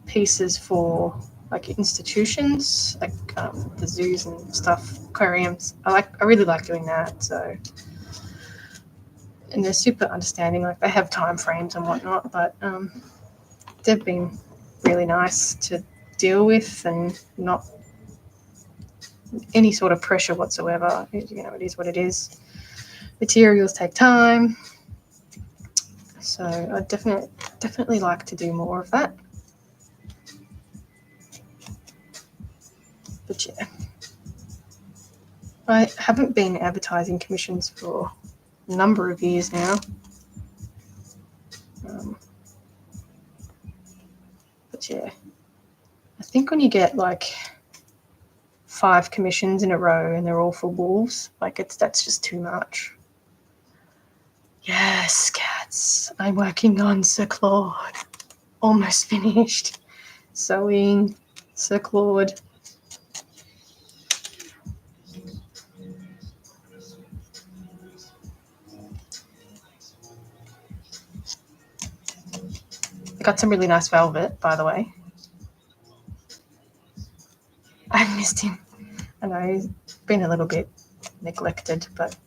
pieces for like institutions, like the zoos and stuff, aquariums. I really like doing that. So, and they're super understanding. Like they have time frames and whatnot, but they've been really nice to deal with and not any sort of pressure whatsoever. It is what it is. Materials take time, so I definitely like to do more of that. But yeah, I haven't been advertising commissions for a number of years now. But yeah, I think when you get like 5 commissions in a row and they're all for wolves, like that's just too much. Yes, cats. I'm working on Sir Claude. Almost finished. Sewing Sir Claude. I got some really nice velvet, by the way. I missed him. I know he's been a little bit neglected, but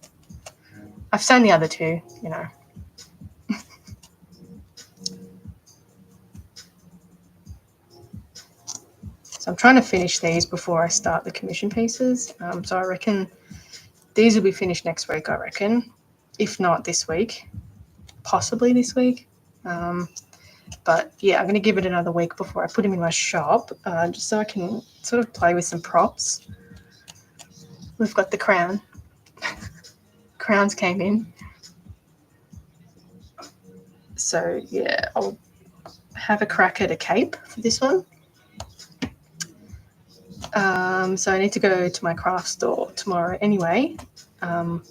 I've sewn the other 2, So I'm trying to finish these before I start the commission pieces. So I reckon these will be finished next week, I reckon. If not this week. Possibly this week. But yeah, I'm going to give it another week before I put them in my shop, just so I can sort of play with some props. We've got the crown. Crowns came in. So yeah, I'll have a crack at a cape for this one. So I need to go to my craft store tomorrow anyway. So I'm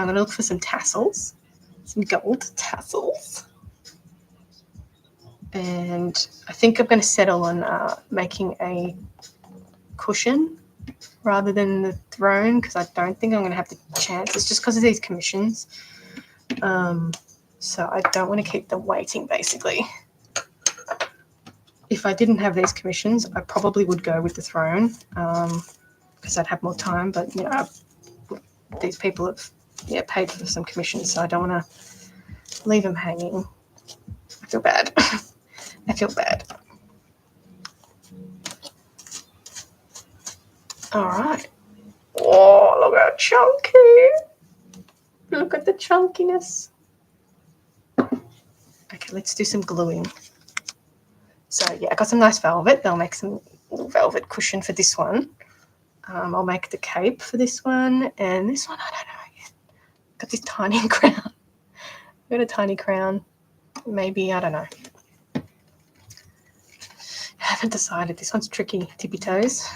going to look for some tassels, some gold tassels. And I think I'm going to settle on making a cushion rather than the throne, because I don't think I'm going to have the chance. It's just because of these commissions. So I don't want to keep them waiting, basically. If I didn't have these commissions, I probably would go with the throne, because I'd have more time. But these people have paid for some commissions, so I don't want to leave them hanging. I feel bad. I feel bad. All right. Oh, look how chunky. Look at the chunkiness. Okay, let's do some gluing. So yeah, I got some nice velvet. They'll make some little velvet cushion for this one. I'll make the cape for this one, and this one I don't know yet. Got this tiny crown. Got a tiny crown. Maybe, I don't know. I haven't decided. This one's tricky. Tippy toes.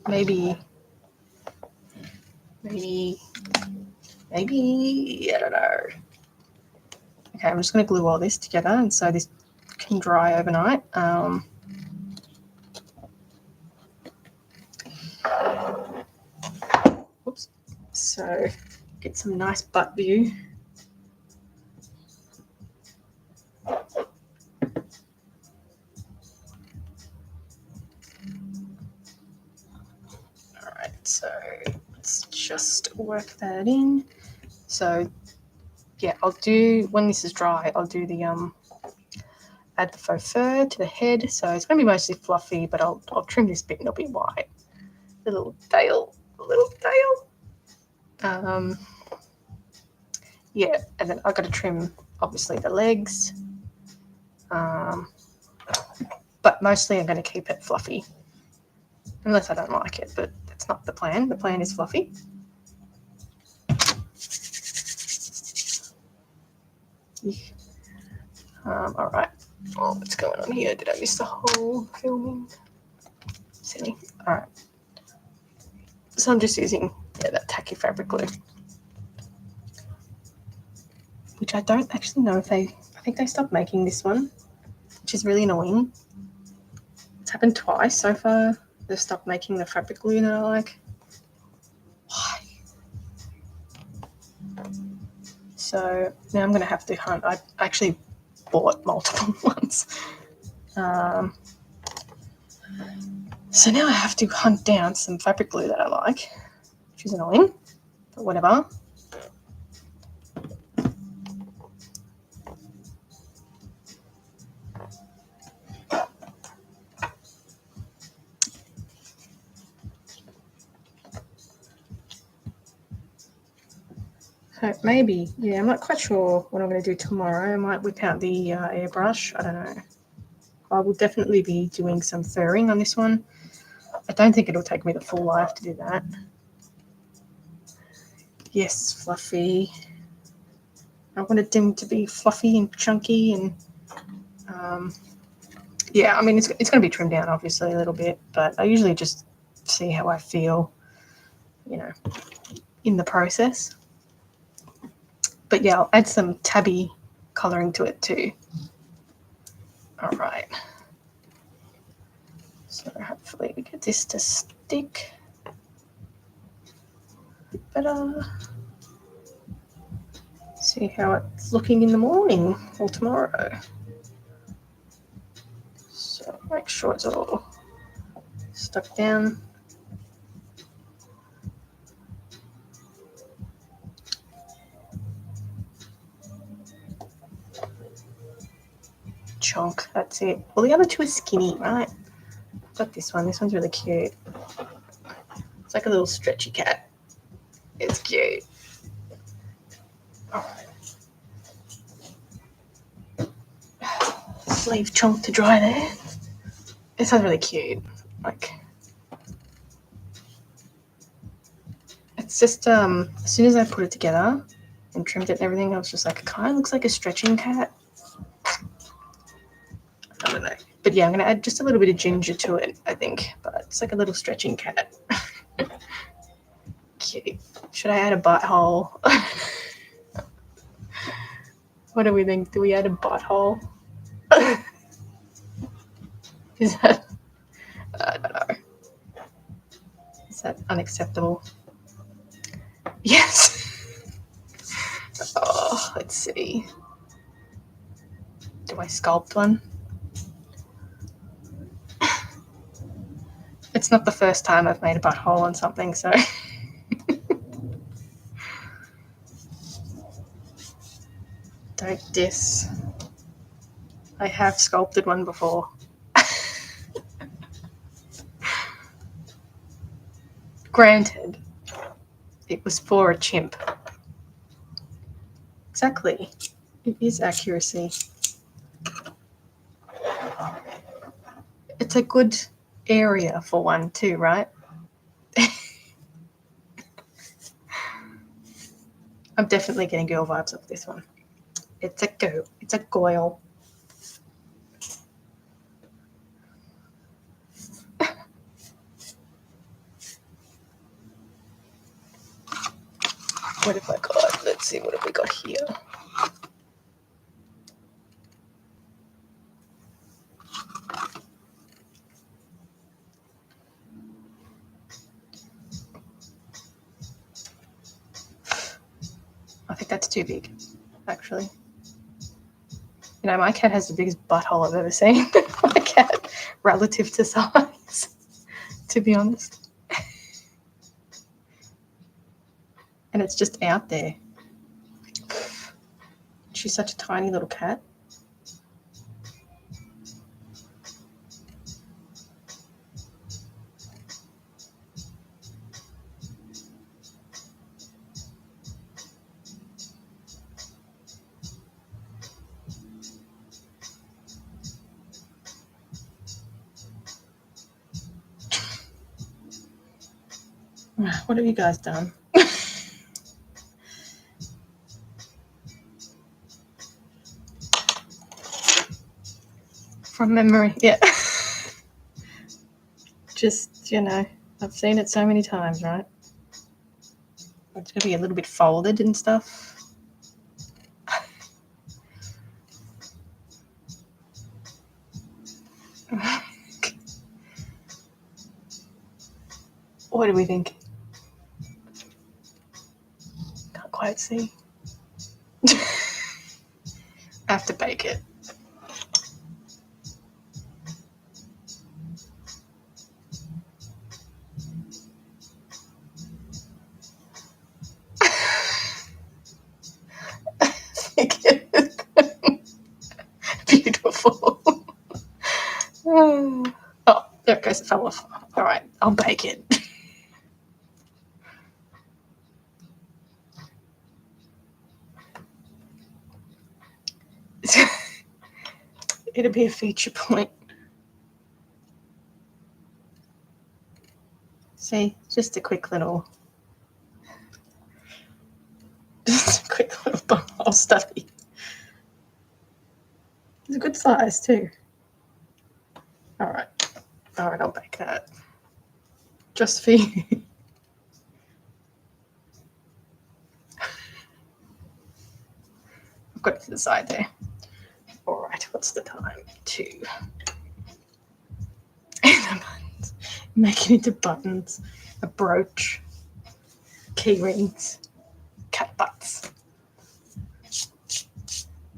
Maybe, I don't know. Okay, I'm just going to glue all this together, and so this can dry overnight. Oops. So get some nice butt view. So let's just work that in. So yeah, I'll do, when this is dry, I'll do the add the faux fur to the head. So it's going to be mostly fluffy, but I'll trim this bit and it'll be white. The little tail. Yeah, and then I've got to trim obviously the legs. But mostly I'm going to keep it fluffy. Unless I don't like it, but that's not the plan. The plan is fluffy. All right. Oh, what's going on here? Did I miss the whole filming? Silly. All right. So I'm just using that tacky fabric glue, which I don't actually know if I think they stopped making this one, which is really annoying. It's happened twice so far. They've stopped making the fabric glue that I like. Why? So now I'm going to have to hunt. I actually bought multiple ones. So now I have to hunt down some fabric glue that I like, which is annoying, but whatever. So maybe, yeah, I'm not quite sure what I'm going to do tomorrow. I might whip out the airbrush. I don't know. I will definitely be doing some furring on this one. I don't think it'll take me the full life to do that. Yes, fluffy. I wanted them to be fluffy and chunky and yeah, I mean, it's going to be trimmed down obviously a little bit, but I usually just see how I feel, you know, in the process. But yeah, I'll add some tabby colouring to it too. All right. So hopefully we get this to stick better. See how it's looking in the morning or tomorrow. So make sure it's all stuck down. Chunk, that's it. Well, the other two are skinny, right? I've got this one. This one's really cute. It's like a little stretchy cat. It's cute. All right. Sleeve chunk to dry there. This one's really cute. Like, it's just as soon as I put it together and trimmed it and everything, I was just like, it kind of looks like a stretching cat. I don't know. But yeah, I'm going to add just a little bit of ginger to it, I think. But it's like a little stretching cat. Cute. Should I add a butthole? What do we think? Do we add a butthole? Is that... I don't know. Is that unacceptable? Yes. Oh, let's see. Do I sculpt one? It's not the first time I've made a butthole on something, so... Don't diss. I have sculpted one before. Granted, it was for a chimp. Exactly. It is accuracy. It's a good area for one too, right? I'm definitely getting girl vibes off this one. It's a go. It's a goyle. What have I got? Let's see, what have we got here? I think that's too big, actually. You know, my cat has the biggest butthole I've ever seen. My cat, relative to size, to be honest. And it's just out there. She's such a tiny little cat. What have you guys done? From memory, yeah. Just, you know, I've seen it so many times, right? It's going to be a little bit folded and stuff. What do we think? Can't quite see. I have to bake it. Beautiful. Oh, there it goes. It fell off. All right, I'll bake it. It'll be a feature point. See, just a quick little bumhole study. It's a good size too. All right, I'll bake that just for you. I've got it to the side there. All right, what's the time? 2. Make it into buttons, a brooch, key rings, cat butts.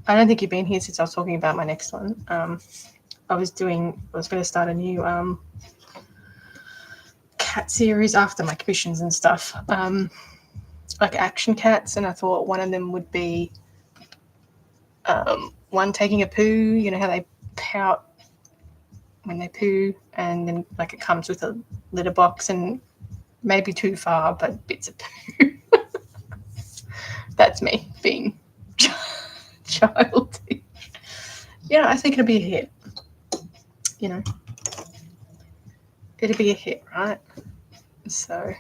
I don't think you've been here since I was talking about my next one. I was going to start a new cat series after my commissions and stuff, like action cats, and I thought one of them would be one taking a poo. You know how they pout when they poo, and then like it comes with a litter box, and maybe too far, but bits of poo. That's me being childish. Yeah, I think it'll be a hit. You know, it'll be a hit, right? So,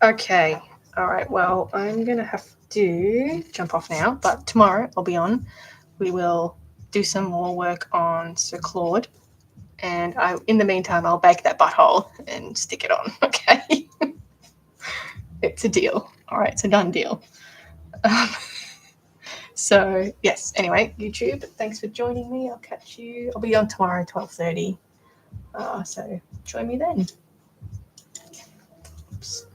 okay. All right. Well, I'm going to have to jump off now, but tomorrow I'll be on. We will do some more work on Sir Claude. And in the meantime, I'll bake that butthole and stick it on. Okay. It's a deal. All right. It's a done deal. So, yes. Anyway, YouTube, thanks for joining me. I'll catch you. I'll be on tomorrow, 12:30. So join me then. Oops.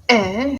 And